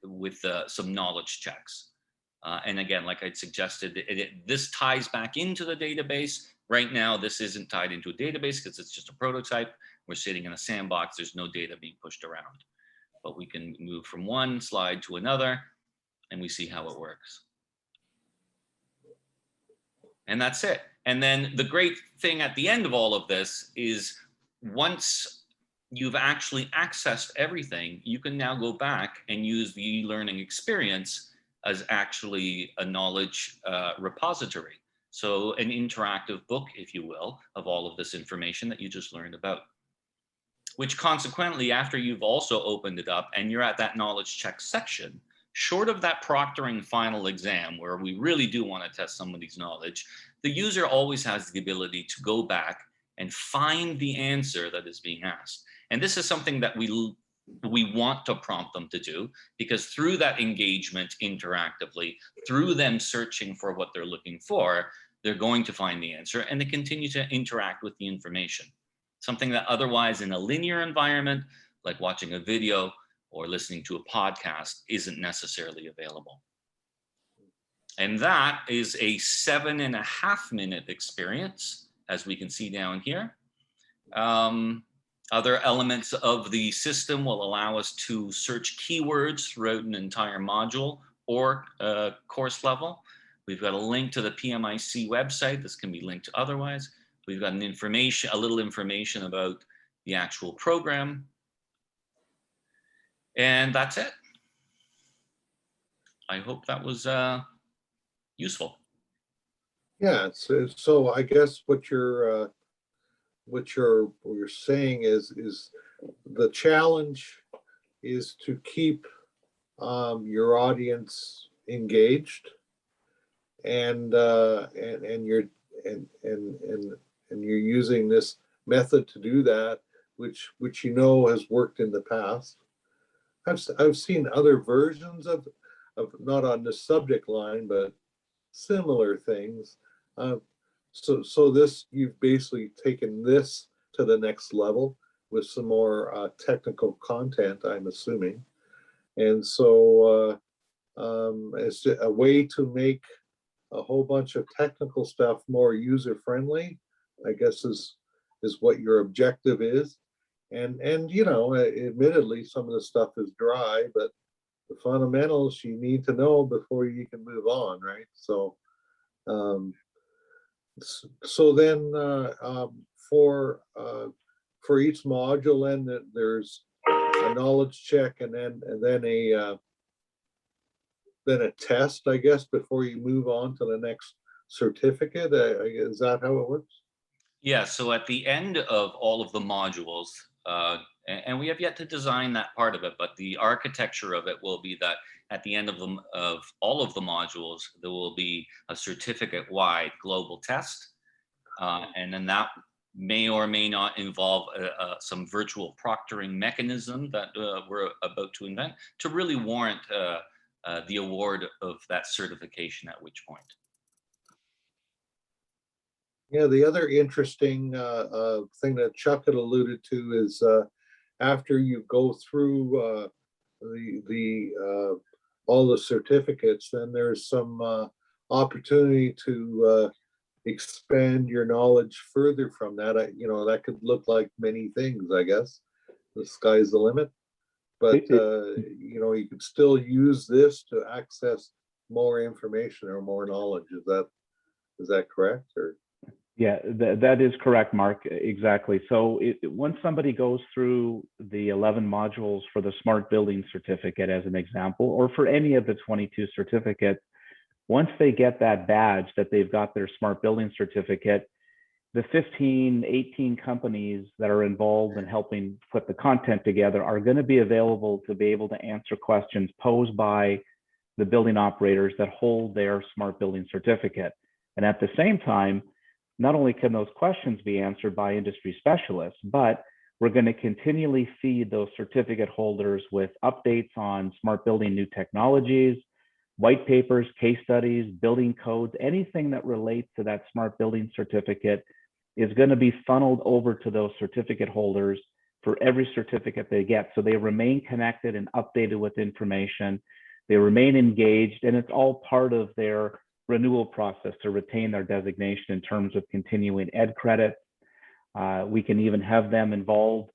with some knowledge checks. And again, like I'd suggested, this ties back into the database. Right now, this isn't tied into a database because it's just a prototype. We're sitting in a sandbox. There's no data being pushed around. But we can move from one slide to another, and we see how it works. And that's it. And then the great thing at the end of all of this is, once you've actually accessed everything, you can now go back and use the e-learning experience as actually a knowledge repository. So an interactive book, if you will, of all of this information that you just learned about, which consequently, after you've also opened it up and you're at that knowledge check section, short of that proctoring final exam, where we really do want to test somebody's knowledge, the user always has the ability to go back and find the answer that is being asked. And this is something that we want to prompt them to do, because through that engagement interactively, through them searching for what they're looking for, they're going to find the answer, and they continue to interact with the information. Something that otherwise in a linear environment, like watching a video or listening to a podcast, isn't necessarily available. And that is a 7.5-minute experience, as we can see down here. Other elements of the system will allow us to search keywords throughout an entire module or course level. We've got a link to the PMIC website. This can be linked otherwise. We've got a little information about the actual program. And that's it. I hope that was useful. Yeah, so I guess what you're saying is the challenge is to keep your audience engaged, and you're using this method to do that, which you know has worked in the past. I've seen other versions of not on this subject line, but similar things. So this, you've basically taken this to the next level with some more technical content, I'm assuming. And so it's a way to make a whole bunch of technical stuff more user-friendly, I guess is what your objective is. And you know, admittedly, some of the stuff is dry, but the fundamentals you need to know before you can move on, right? So so then for each module, then there's a knowledge check, and then a test, I guess, before you move on to the next certificate. Is that how it works? Yeah, so at the end of all of the modules, and we have yet to design that part of it, but the architecture of it will be that at the end of all of the modules, there will be a certificate-wide global test. And then that may or may not involve some virtual proctoring mechanism that we're about to invent to really warrant the award of that certification at which point. Yeah, the other interesting thing that Chuck had alluded to is after you go through all the certificates, then there's some opportunity to expand your knowledge further from that. You know, that could look like many things, I guess. The sky's the limit. But you know, you could still use this to access more information or more knowledge. Is that correct? Or yeah, that is correct, Mark. Exactly. So once somebody goes through the 11 modules for the Smart Building Certificate, as an example, or for any of the 22 certificates, once they get that badge that they've got their Smart Building Certificate, the 15, 18 companies that are involved in helping put the content together are going to be available to be able to answer questions posed by the building operators that hold their Smart Building Certificate. And at the same time, not only can those questions be answered by industry specialists, but we're going to continually feed those certificate holders with updates on smart building new technologies, white papers, case studies, building codes, anything that relates to that smart building certificate is going to be funneled over to those certificate holders for every certificate they get. So they remain connected and updated with information. They remain engaged, and it's all part of their renewal process to retain their designation in terms of continuing ed credit. We can even have them involved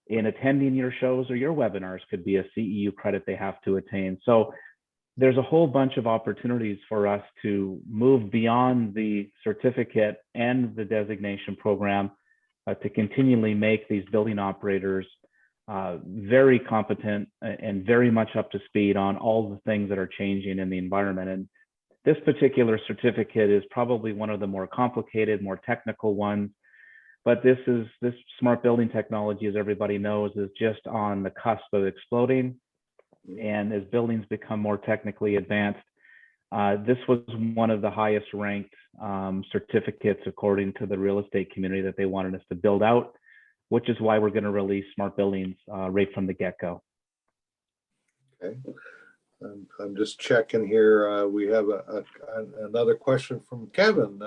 in attending your shows or your webinars, could be a CEU credit they have to attain. So there's a whole bunch of opportunities for us to move beyond the certificate and the designation program to continually make these building operators very competent and very much up to speed on all the things that are changing in the environment. And this particular certificate is probably one of the more complicated, more technical ones, but this smart building technology, as everybody knows, is just on the cusp of exploding. And as buildings become more technically advanced, this was one of the highest ranked certificates according to the real estate community that they wanted us to build out, which is why we're going to release smart buildings right from the get-go. okay. I'm just checking here. We have another question from Kevin.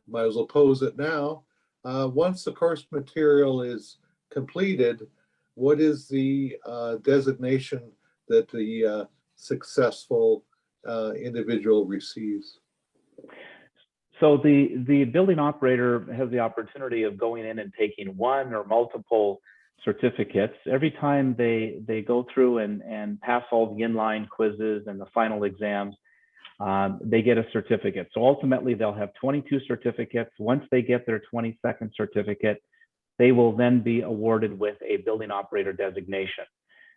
Might as well pose it now. Once the course material is completed, what is the designation that the successful individual receives? So the building operator has the opportunity of going in and taking one or multiple certificates, every time they go through and pass all the inline quizzes and the final exams, they get a certificate. So ultimately, they'll have 22 certificates. Once they get their 22nd certificate, they will then be awarded with a building operator designation,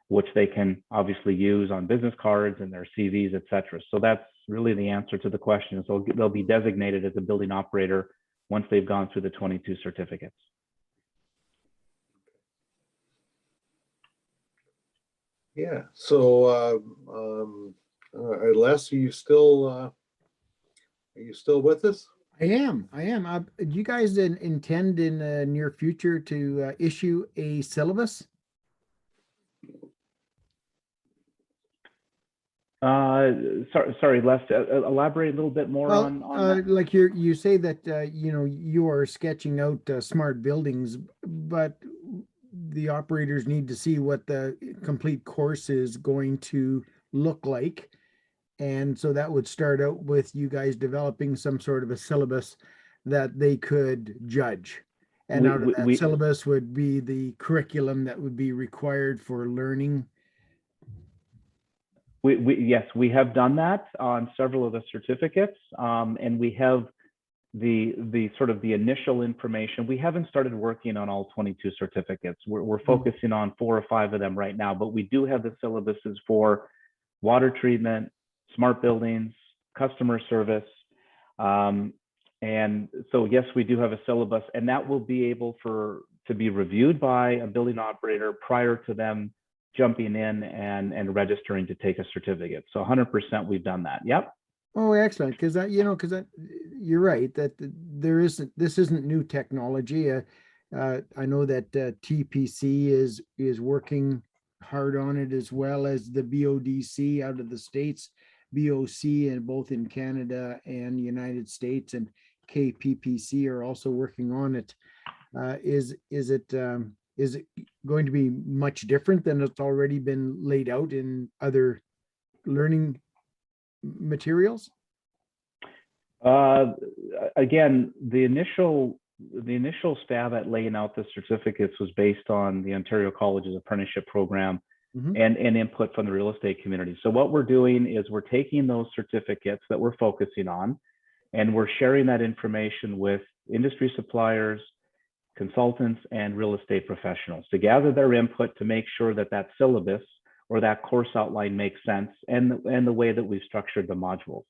which they can obviously use on business cards and their CVs, et cetera. So that's really the answer to the question. So they'll be designated as a building operator once they've gone through the 22 certificates. Yeah. So, Les, are you still with us? I am. Do you guys intend in the near future to issue a syllabus? Sorry, Les, elaborate a little bit more on that. Like you say that you are sketching out smart buildings, but the operators need to see what the complete course is going to look like. And so that would start out with you guys developing some sort of a syllabus that they could judge. And out of that syllabus would be the curriculum that would be required for learning. Yes, we have done that on several of the certificates, and we have the sort of the initial information. We haven't started working on all 22 certificates. We're focusing on 4 or 5 of them right now, but we do have the syllabuses for water treatment, smart buildings, customer service. And so, yes, we do have a syllabus, and that will be able to be reviewed by a building operator prior to them jumping in and registering to take a certificate. So 100% we've done that. Yep. Oh, excellent. Because you're right that this isn't new technology. I know that TPC is working hard on it, as well as the BODC out of the States, BOC, and both in Canada and the United States, and KPPC are also working on it. Is it going to be much different than it's already been laid out in other learning materials? Again, the initial stab at laying out the certificates was based on the Ontario Colleges Apprenticeship Program and input from the real estate community. So what we're doing is we're taking those certificates that we're focusing on, and we're sharing that information with industry suppliers, consultants, and real estate professionals to gather their input to make sure that that syllabus or that course outline makes sense, and the way that we've structured the modules.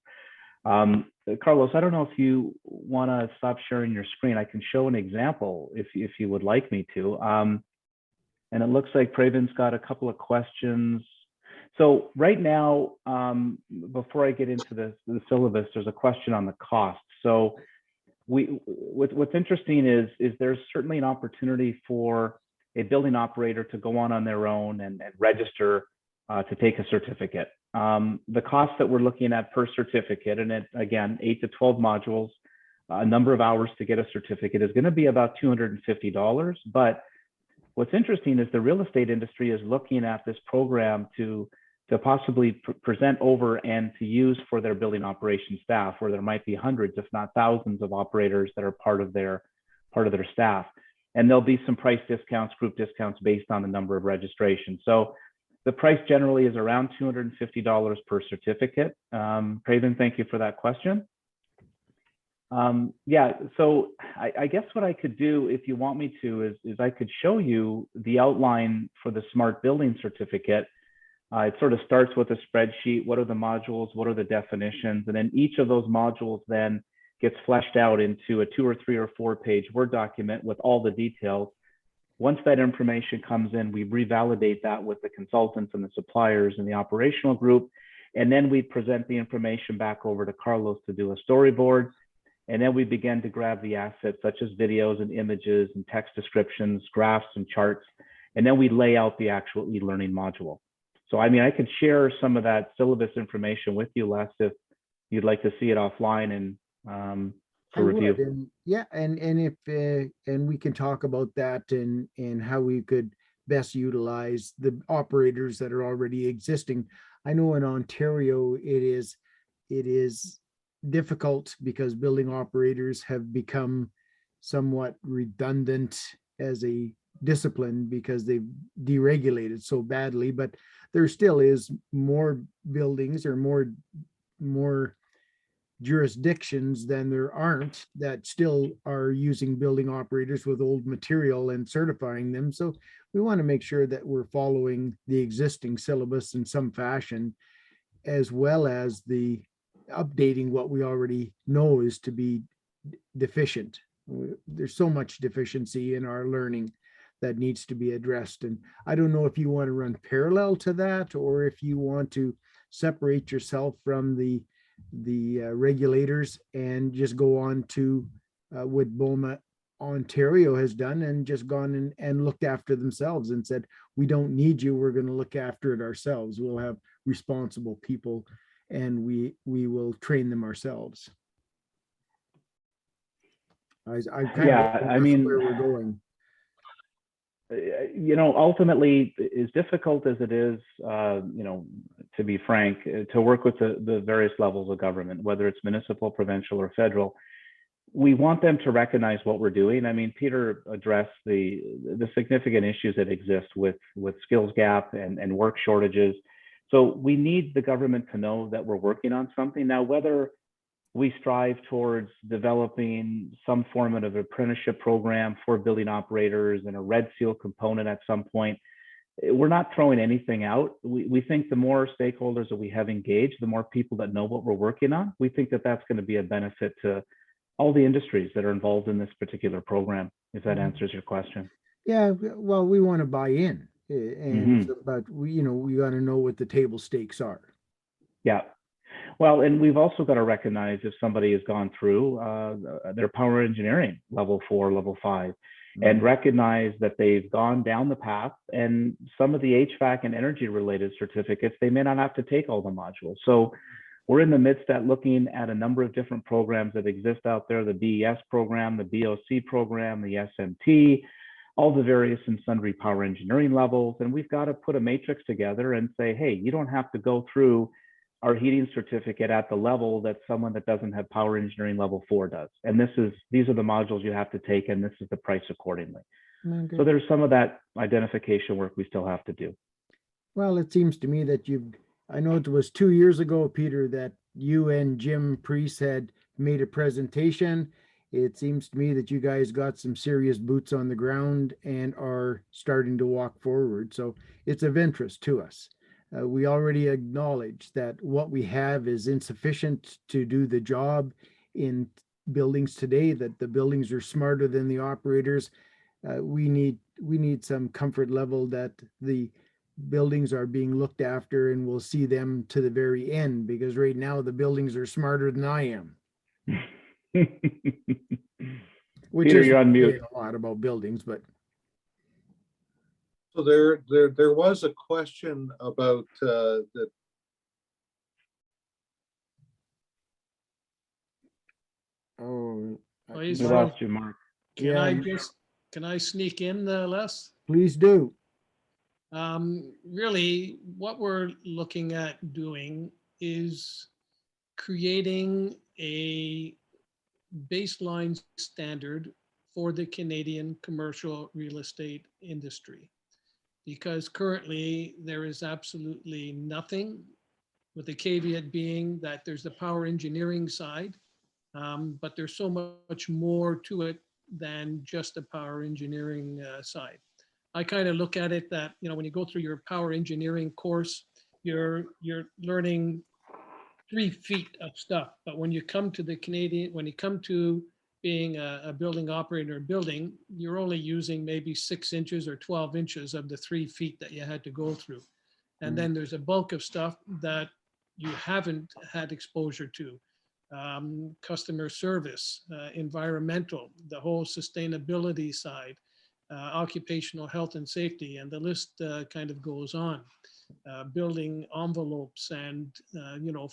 Carlos, I don't know if you want to stop sharing your screen. I can show an example if you would like me to. And it looks like Praven's got a couple of questions. So right now, before I get into the syllabus, there's a question on the cost. So what's interesting is there's certainly an opportunity for a building operator to go on their own and register to take a certificate. The cost that we're looking at per certificate, and again, 8 to 12 modules, a number of hours to get a certificate, is going to be about $250. But what's interesting is the real estate industry is looking at this program to possibly present over and to use for their building operations staff, where there might be hundreds, if not thousands, of operators that are part of their staff. And there'll be some price discounts, group discounts based on the number of registrations. So the price generally is around $250 per certificate. Praven, thank you for that question. Yeah, so I guess what I could do, if you want me to, is I could show you the outline for the smart building certificate. It sort of starts with a spreadsheet. What are the modules? What are the definitions? And then each of those modules then gets fleshed out into a 2 or 3 or 4 page Word document with all the details. Once that information comes in, we revalidate that with the consultants and the suppliers and the operational group. And then we present the information back over to Carlos to do a storyboard. And then we begin to grab the assets such as videos and images and text descriptions, graphs and charts. And then we lay out the actual e-learning module. So, I mean, I could share some of that syllabus information with you, Les, if you'd like to see it offline and for review. And we can talk about that and how we could best utilize the operators that are already existing. I know in Ontario it is difficult because building operators have become somewhat redundant as a disciplined because they've deregulated so badly, but there still is more buildings or more jurisdictions than there aren't that still are using building operators with old material and certifying them. So we want to make sure that we're following the existing syllabus in some fashion, as well as the updating what we already know is to be deficient. There's so much deficiency in our learning that needs to be addressed. And I don't know if you want to run parallel to that, or if you want to separate yourself from the regulators and just go on to what BOMA Ontario has done and just gone and looked after themselves and said, we don't need you, we're going to look after it ourselves. We'll have responsible people and we will train them ourselves. I mean, where we're going. You know, ultimately, as difficult as it is, you know, to be frank, to work with the various levels of government, whether it's municipal, provincial, or federal, we want them to recognize what we're doing. I mean, Peter addressed the significant issues that exist with skills gap and work shortages. So we need the government to know that we're working on something. Now, whether we strive towards developing some form of apprenticeship program for building operators and a red seal component at some point, we're not throwing anything out. We think the more stakeholders that we have engaged, the more people that know what we're working on, we think that that's going to be a benefit to all the industries that are involved in this particular program, if that answers your question. Yeah, well, we want to buy in, and but we got to know what the table stakes are. Yeah. Well, and we've also got to recognize if somebody has gone through their power engineering level 4, level 5, and recognize that they've gone down the path, and some of the HVAC and energy related certificates, they may not have to take all the modules. So we're in the midst at looking at a number of different programs that exist out there, the BES program, the BOC program, the SMT, all the various and sundry power engineering levels. And we've got to put a matrix together and say, hey, you don't have to go through our heating certificate at the level that someone that doesn't have power engineering level 4 does. And these are the modules you have to take, and this is the price accordingly. So there's some of that identification work we still have to do. Well, it seems to me that I know it was 2 years ago, Peter, that you and Jim Preece had made a presentation. It seems to me that you guys got some serious boots on the ground and are starting to walk forward. So it's of interest to us. We already acknowledge that what we have is insufficient to do the job in buildings today, that the buildings are smarter than the operators. We need some comfort level that the buildings are being looked after and we'll see them to the very end, because right now the buildings are smarter than I am. Which Peter, is you're on mute. a lot about buildings, but So there was a question about the. oh, We lost you, Mark. Can I sneak in, Les? Please do. Really, what we're looking at doing is creating a baseline standard for the Canadian commercial real estate industry, because currently there is absolutely nothing, with the caveat being that there's the power engineering side, but there's so much more to it than just the power engineering side. I kind of look at it that, when you go through your power engineering course, you're learning 3 feet of stuff. But when you come to being a building operator building, you're only using maybe 6 inches or 12 inches of the 3 feet that you had to go through. And then there's a bulk of stuff that you haven't had exposure to. Customer service, environmental, the whole sustainability side, occupational health and safety, and the list kind of goes on. Building envelopes and,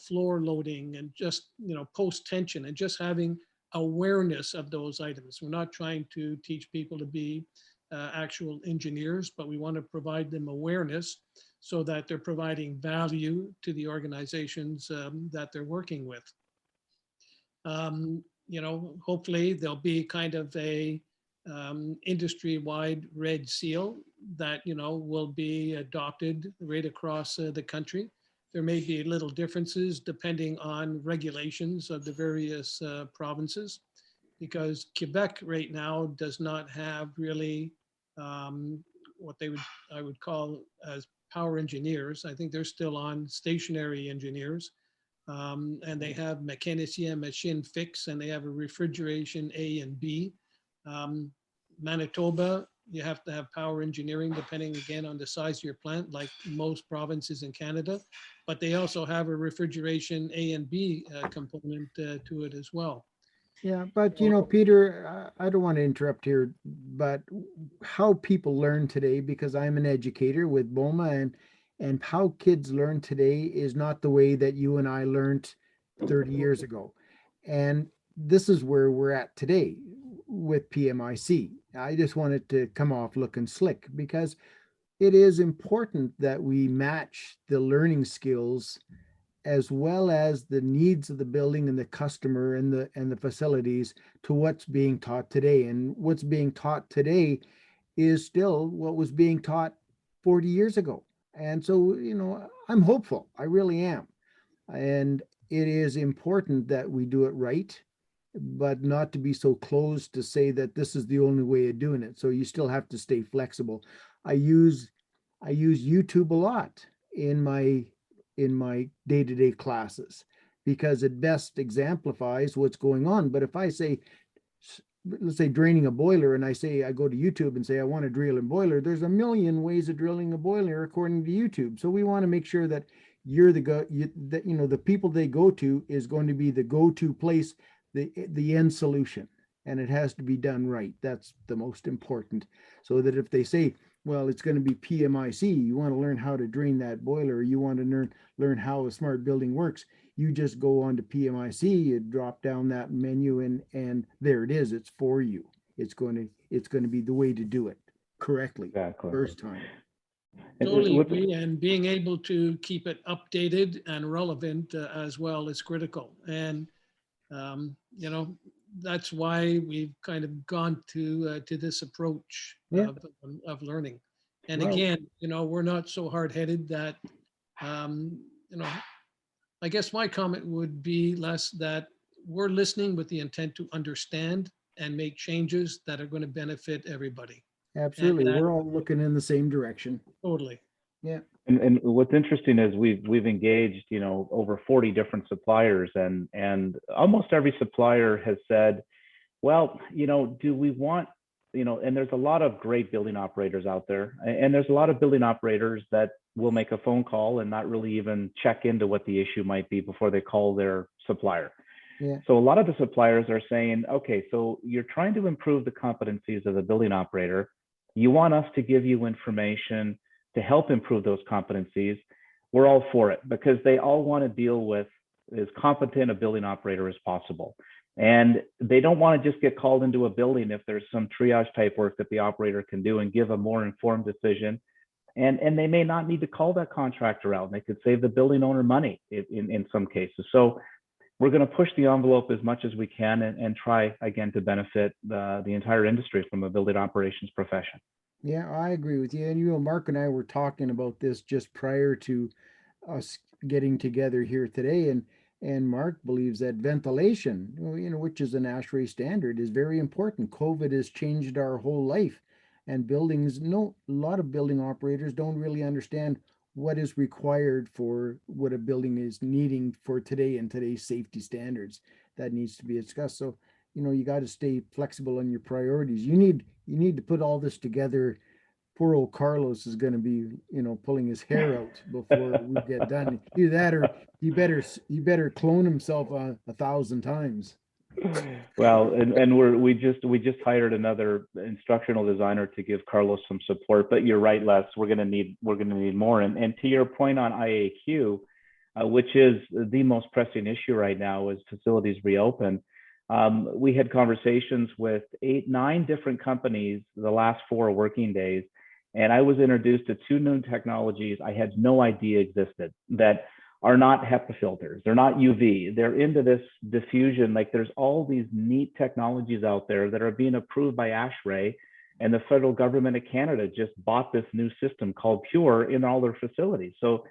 floor loading and just, post tension and just having awareness of those items. We're not trying to teach people to be actual engineers, but we want to provide them awareness so that they're providing value to the organizations that they're working with. Hopefully there'll be kind of a industry-wide red seal that, will be adopted right across the country. There may be little differences depending on regulations of the various provinces, because Quebec right now does not have really what I would call as power engineers. I think they're still on stationary engineers. And they have mécanicien machine fixe, and they have a refrigeration A and B. Manitoba, you have to have power engineering depending again on the size of your plant, like most provinces in Canada, but they also have a refrigeration A and B component to it as well. Yeah, but Peter, I don't want to interrupt here, but how people learn today, because I'm an educator with BOMA, and how kids learn today is not the way that you and I learned 30 years ago. And this is where we're at today with PMIC. I just wanted to come off looking slick, because it is important that we match the learning skills as well as the needs of the building and the customer and the facilities to what's being taught today. And what's being taught today is still what was being taught 40 years ago. And so, I'm hopeful. I really am. And it is important that we do it right, but not to be so closed to say that this is the only way of doing it. So you still have to stay flexible. I use YouTube a lot in my day-to-day classes, because it best exemplifies what's going on. But if I say, let's say draining a boiler, and I go to YouTube and say, I want to drill a boiler, there's a million ways of drilling a boiler according to YouTube. So we want to make sure that the people they go to is going to be the go-to place, the end solution, and it has to be done right. That's the most important. So that if they say, well, it's going to be PMIC, you want to learn how to drain that boiler, or you want to learn how a smart building works, you just go on to PMIC, you drop down that menu, and there it is. It's for you. It's going to be the way to do it correctly. Exactly. First time. Totally agree. And being able to keep it updated and relevant as well is critical. And that's why we've kind of gone to this approach of learning. And again, we're not so hard-headed that, I guess my comment would be less that we're listening with the intent to understand and make changes that are going to benefit everybody. Absolutely. We're all looking in the same direction. Totally. Yeah. And what's interesting is we've engaged, over 40 different suppliers, and almost every supplier has said, well, do we want, and there's a lot of great building operators out there, and there's a lot of building operators that will make a phone call and not really even check into what the issue might be before they call their supplier. Yeah. So a lot of the suppliers are saying, okay, so you're trying to improve the competencies of the building operator. You want us to give you information to help improve those competencies. We're all for it, because they all want to deal with as competent a building operator as possible. And they don't want to just get called into a building if there's some triage type work that the operator can do and give a more informed decision. And they may not need to call that contractor out, and they could save the building owner money in some cases. So we're going to push the envelope as much as we can and try again to benefit the entire industry from a building operations profession. Yeah, I agree with you. And Mark and I were talking about this just prior to us getting together here today. And Mark believes that ventilation, which is an ASHRAE standard, is very important. COVID has changed our whole life, and a lot of building operators don't really understand what is required for what a building is needing for today and today's safety standards. That needs to be discussed. So, you got to stay flexible on your priorities. You need to put all this together. Poor old Carlos is going to be, pulling his hair out before we get done. Either that, or he better clone himself 1,000 times. Well, and we just hired another instructional designer to give Carlos some support. But you're right, Les. We're going to need more. And to your point on IAQ, which is the most pressing issue right now as facilities reopen. We had conversations with 8-9 different companies the last 4 working days, and I was introduced to 2 new technologies I had no idea existed that are not HEPA filters. They're not UV. They're into this diffusion. Like there's all these neat technologies out there that are being approved by ASHRAE, and the federal government of Canada just bought this new system called Pure in all their facilities. So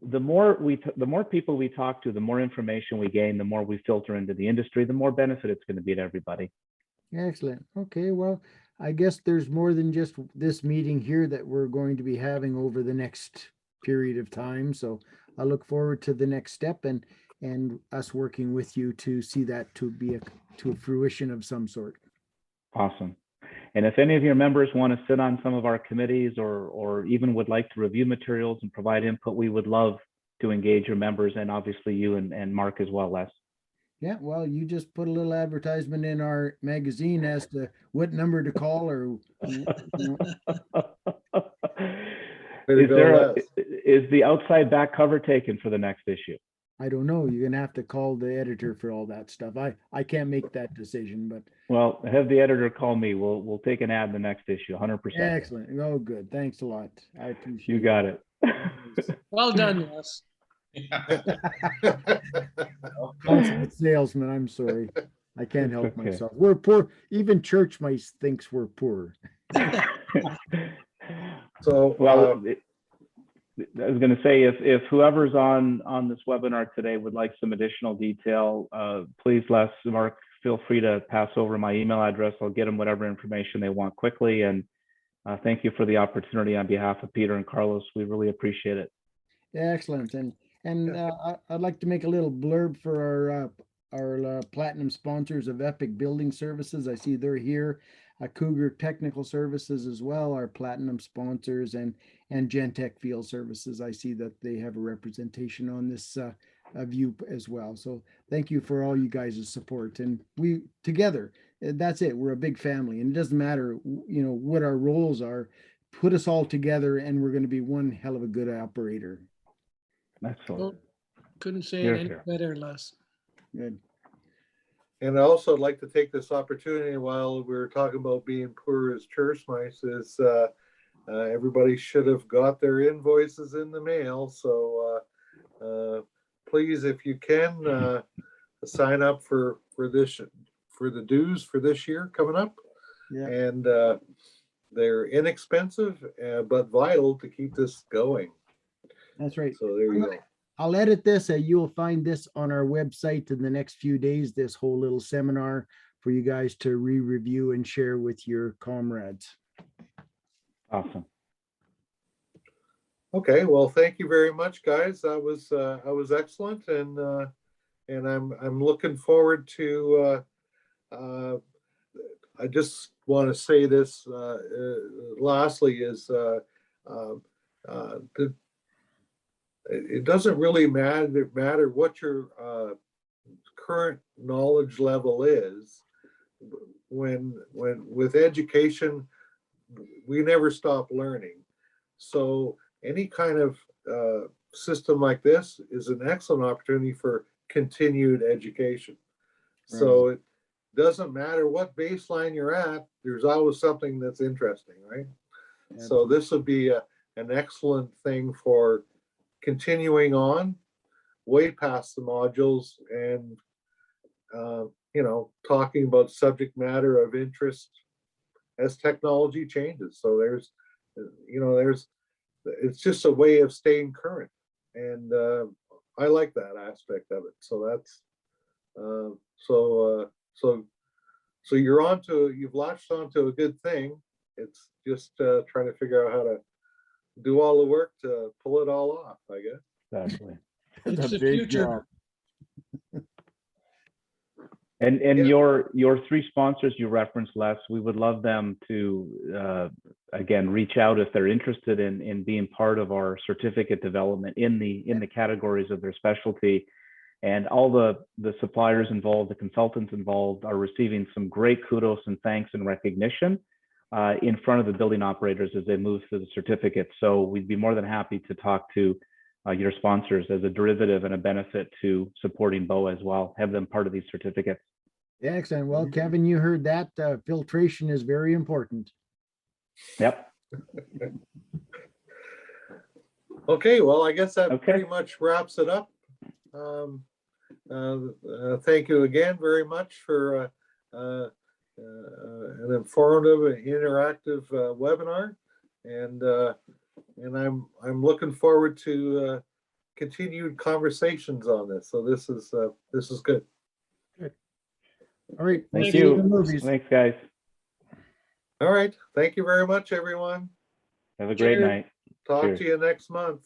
the more people we talk to, the more information we gain, the more we filter into the industry, the more benefit it's going to be to everybody. Excellent. Okay, well, I guess there's more than just this meeting here that we're going to be having over the next period of time. So I look forward to the next step and us working with you to see that to a fruition of some sort. Awesome. And if any of your members want to sit on some of our committees or even would like to review materials and provide input, we would love to engage your members, and obviously you and Mark as well, Les. Yeah, well, you just put a little advertisement in our magazine as to what number to call or. Is the outside back cover taken for the next issue? I don't know. You're gonna have to call the editor for all that stuff. I can't make that decision, but. Well, have the editor call me. We'll take an ad in the next issue, 100%. Excellent. Oh, good. Thanks a lot. I appreciate it. You got it. Well done, Les. Consummate salesman, I'm sorry. I can't help Okay. myself. We're poor. Even church mice thinks we're poor. So, well, I was going to say, if whoever's on this webinar today would like some additional detail, please, Les, Mark, feel free to pass over my email address. I'll get them whatever information they want quickly. And thank you for the opportunity on behalf of Peter and Carlos. We really appreciate it. Excellent. And I'd like to make a little blurb for our platinum sponsors of Epic Building Services. I see they're here. Cougar Technical Services as well, our platinum sponsors, and Gentech Field Services. I see that they have a representation on this view as well. So thank you for all you guys' support. And we together, that's it. We're a big family, and it doesn't matter, what our roles are. Put us all together, and we're going to be one hell of a good operator. Excellent. Well, couldn't say Here, it any here. better, Les. Good. and I also would like to take this opportunity while we're talking about being poor as church mice is everybody should have got their invoices in the mail. So please, if you can, sign up for the dues for this year coming up. Yeah. And they're inexpensive, but vital to keep this going. That's right. So there you go. I'll edit this. You'll find this on our website in the next few days, this whole little seminar for you guys to re-review and share with your comrades. Awesome. Okay, well, thank you very much, guys. That was excellent, and I'm looking forward to. I just want to say this lastly is it doesn't really matter what your current knowledge level is. When with education, we never stop learning. So any kind of system like this is an excellent opportunity for continued education. Right. So it doesn't matter what baseline you're at, there's always something that's interesting, right? So this would be an excellent thing for continuing on way past the modules and talking about subject matter of interest as technology changes. So there's it's just a way of staying current, and I like that aspect of it. So that's so you've latched onto a good thing. It's just trying to figure out how to do all the work to pull it all off, I guess. Exactly. It's the future. And Yeah. your three sponsors you referenced, Les, we would love them to again reach out if they're interested in being part of our certificate development in the categories of their specialty. And all the suppliers involved, the consultants involved, are receiving some great kudos and thanks and recognition in front of the building operators as they move through the certificate. So we'd be more than happy to talk to your sponsors as a derivative and a benefit to supporting BOA as well, have them part of these certificates. Yeah, excellent. Well, Kevin, you heard that. Filtration is very important. Yep. Okay, well, I guess that Okay. pretty much wraps it up. Thank you again very much for an informative and interactive webinar, and I'm looking forward to continued conversations on this. So this is good. All right. Thank we'll see you in the you. movies. Thanks, guys. All right, thank you very much, everyone. Have a great Cheers. night. Talk Cheers. to you next month.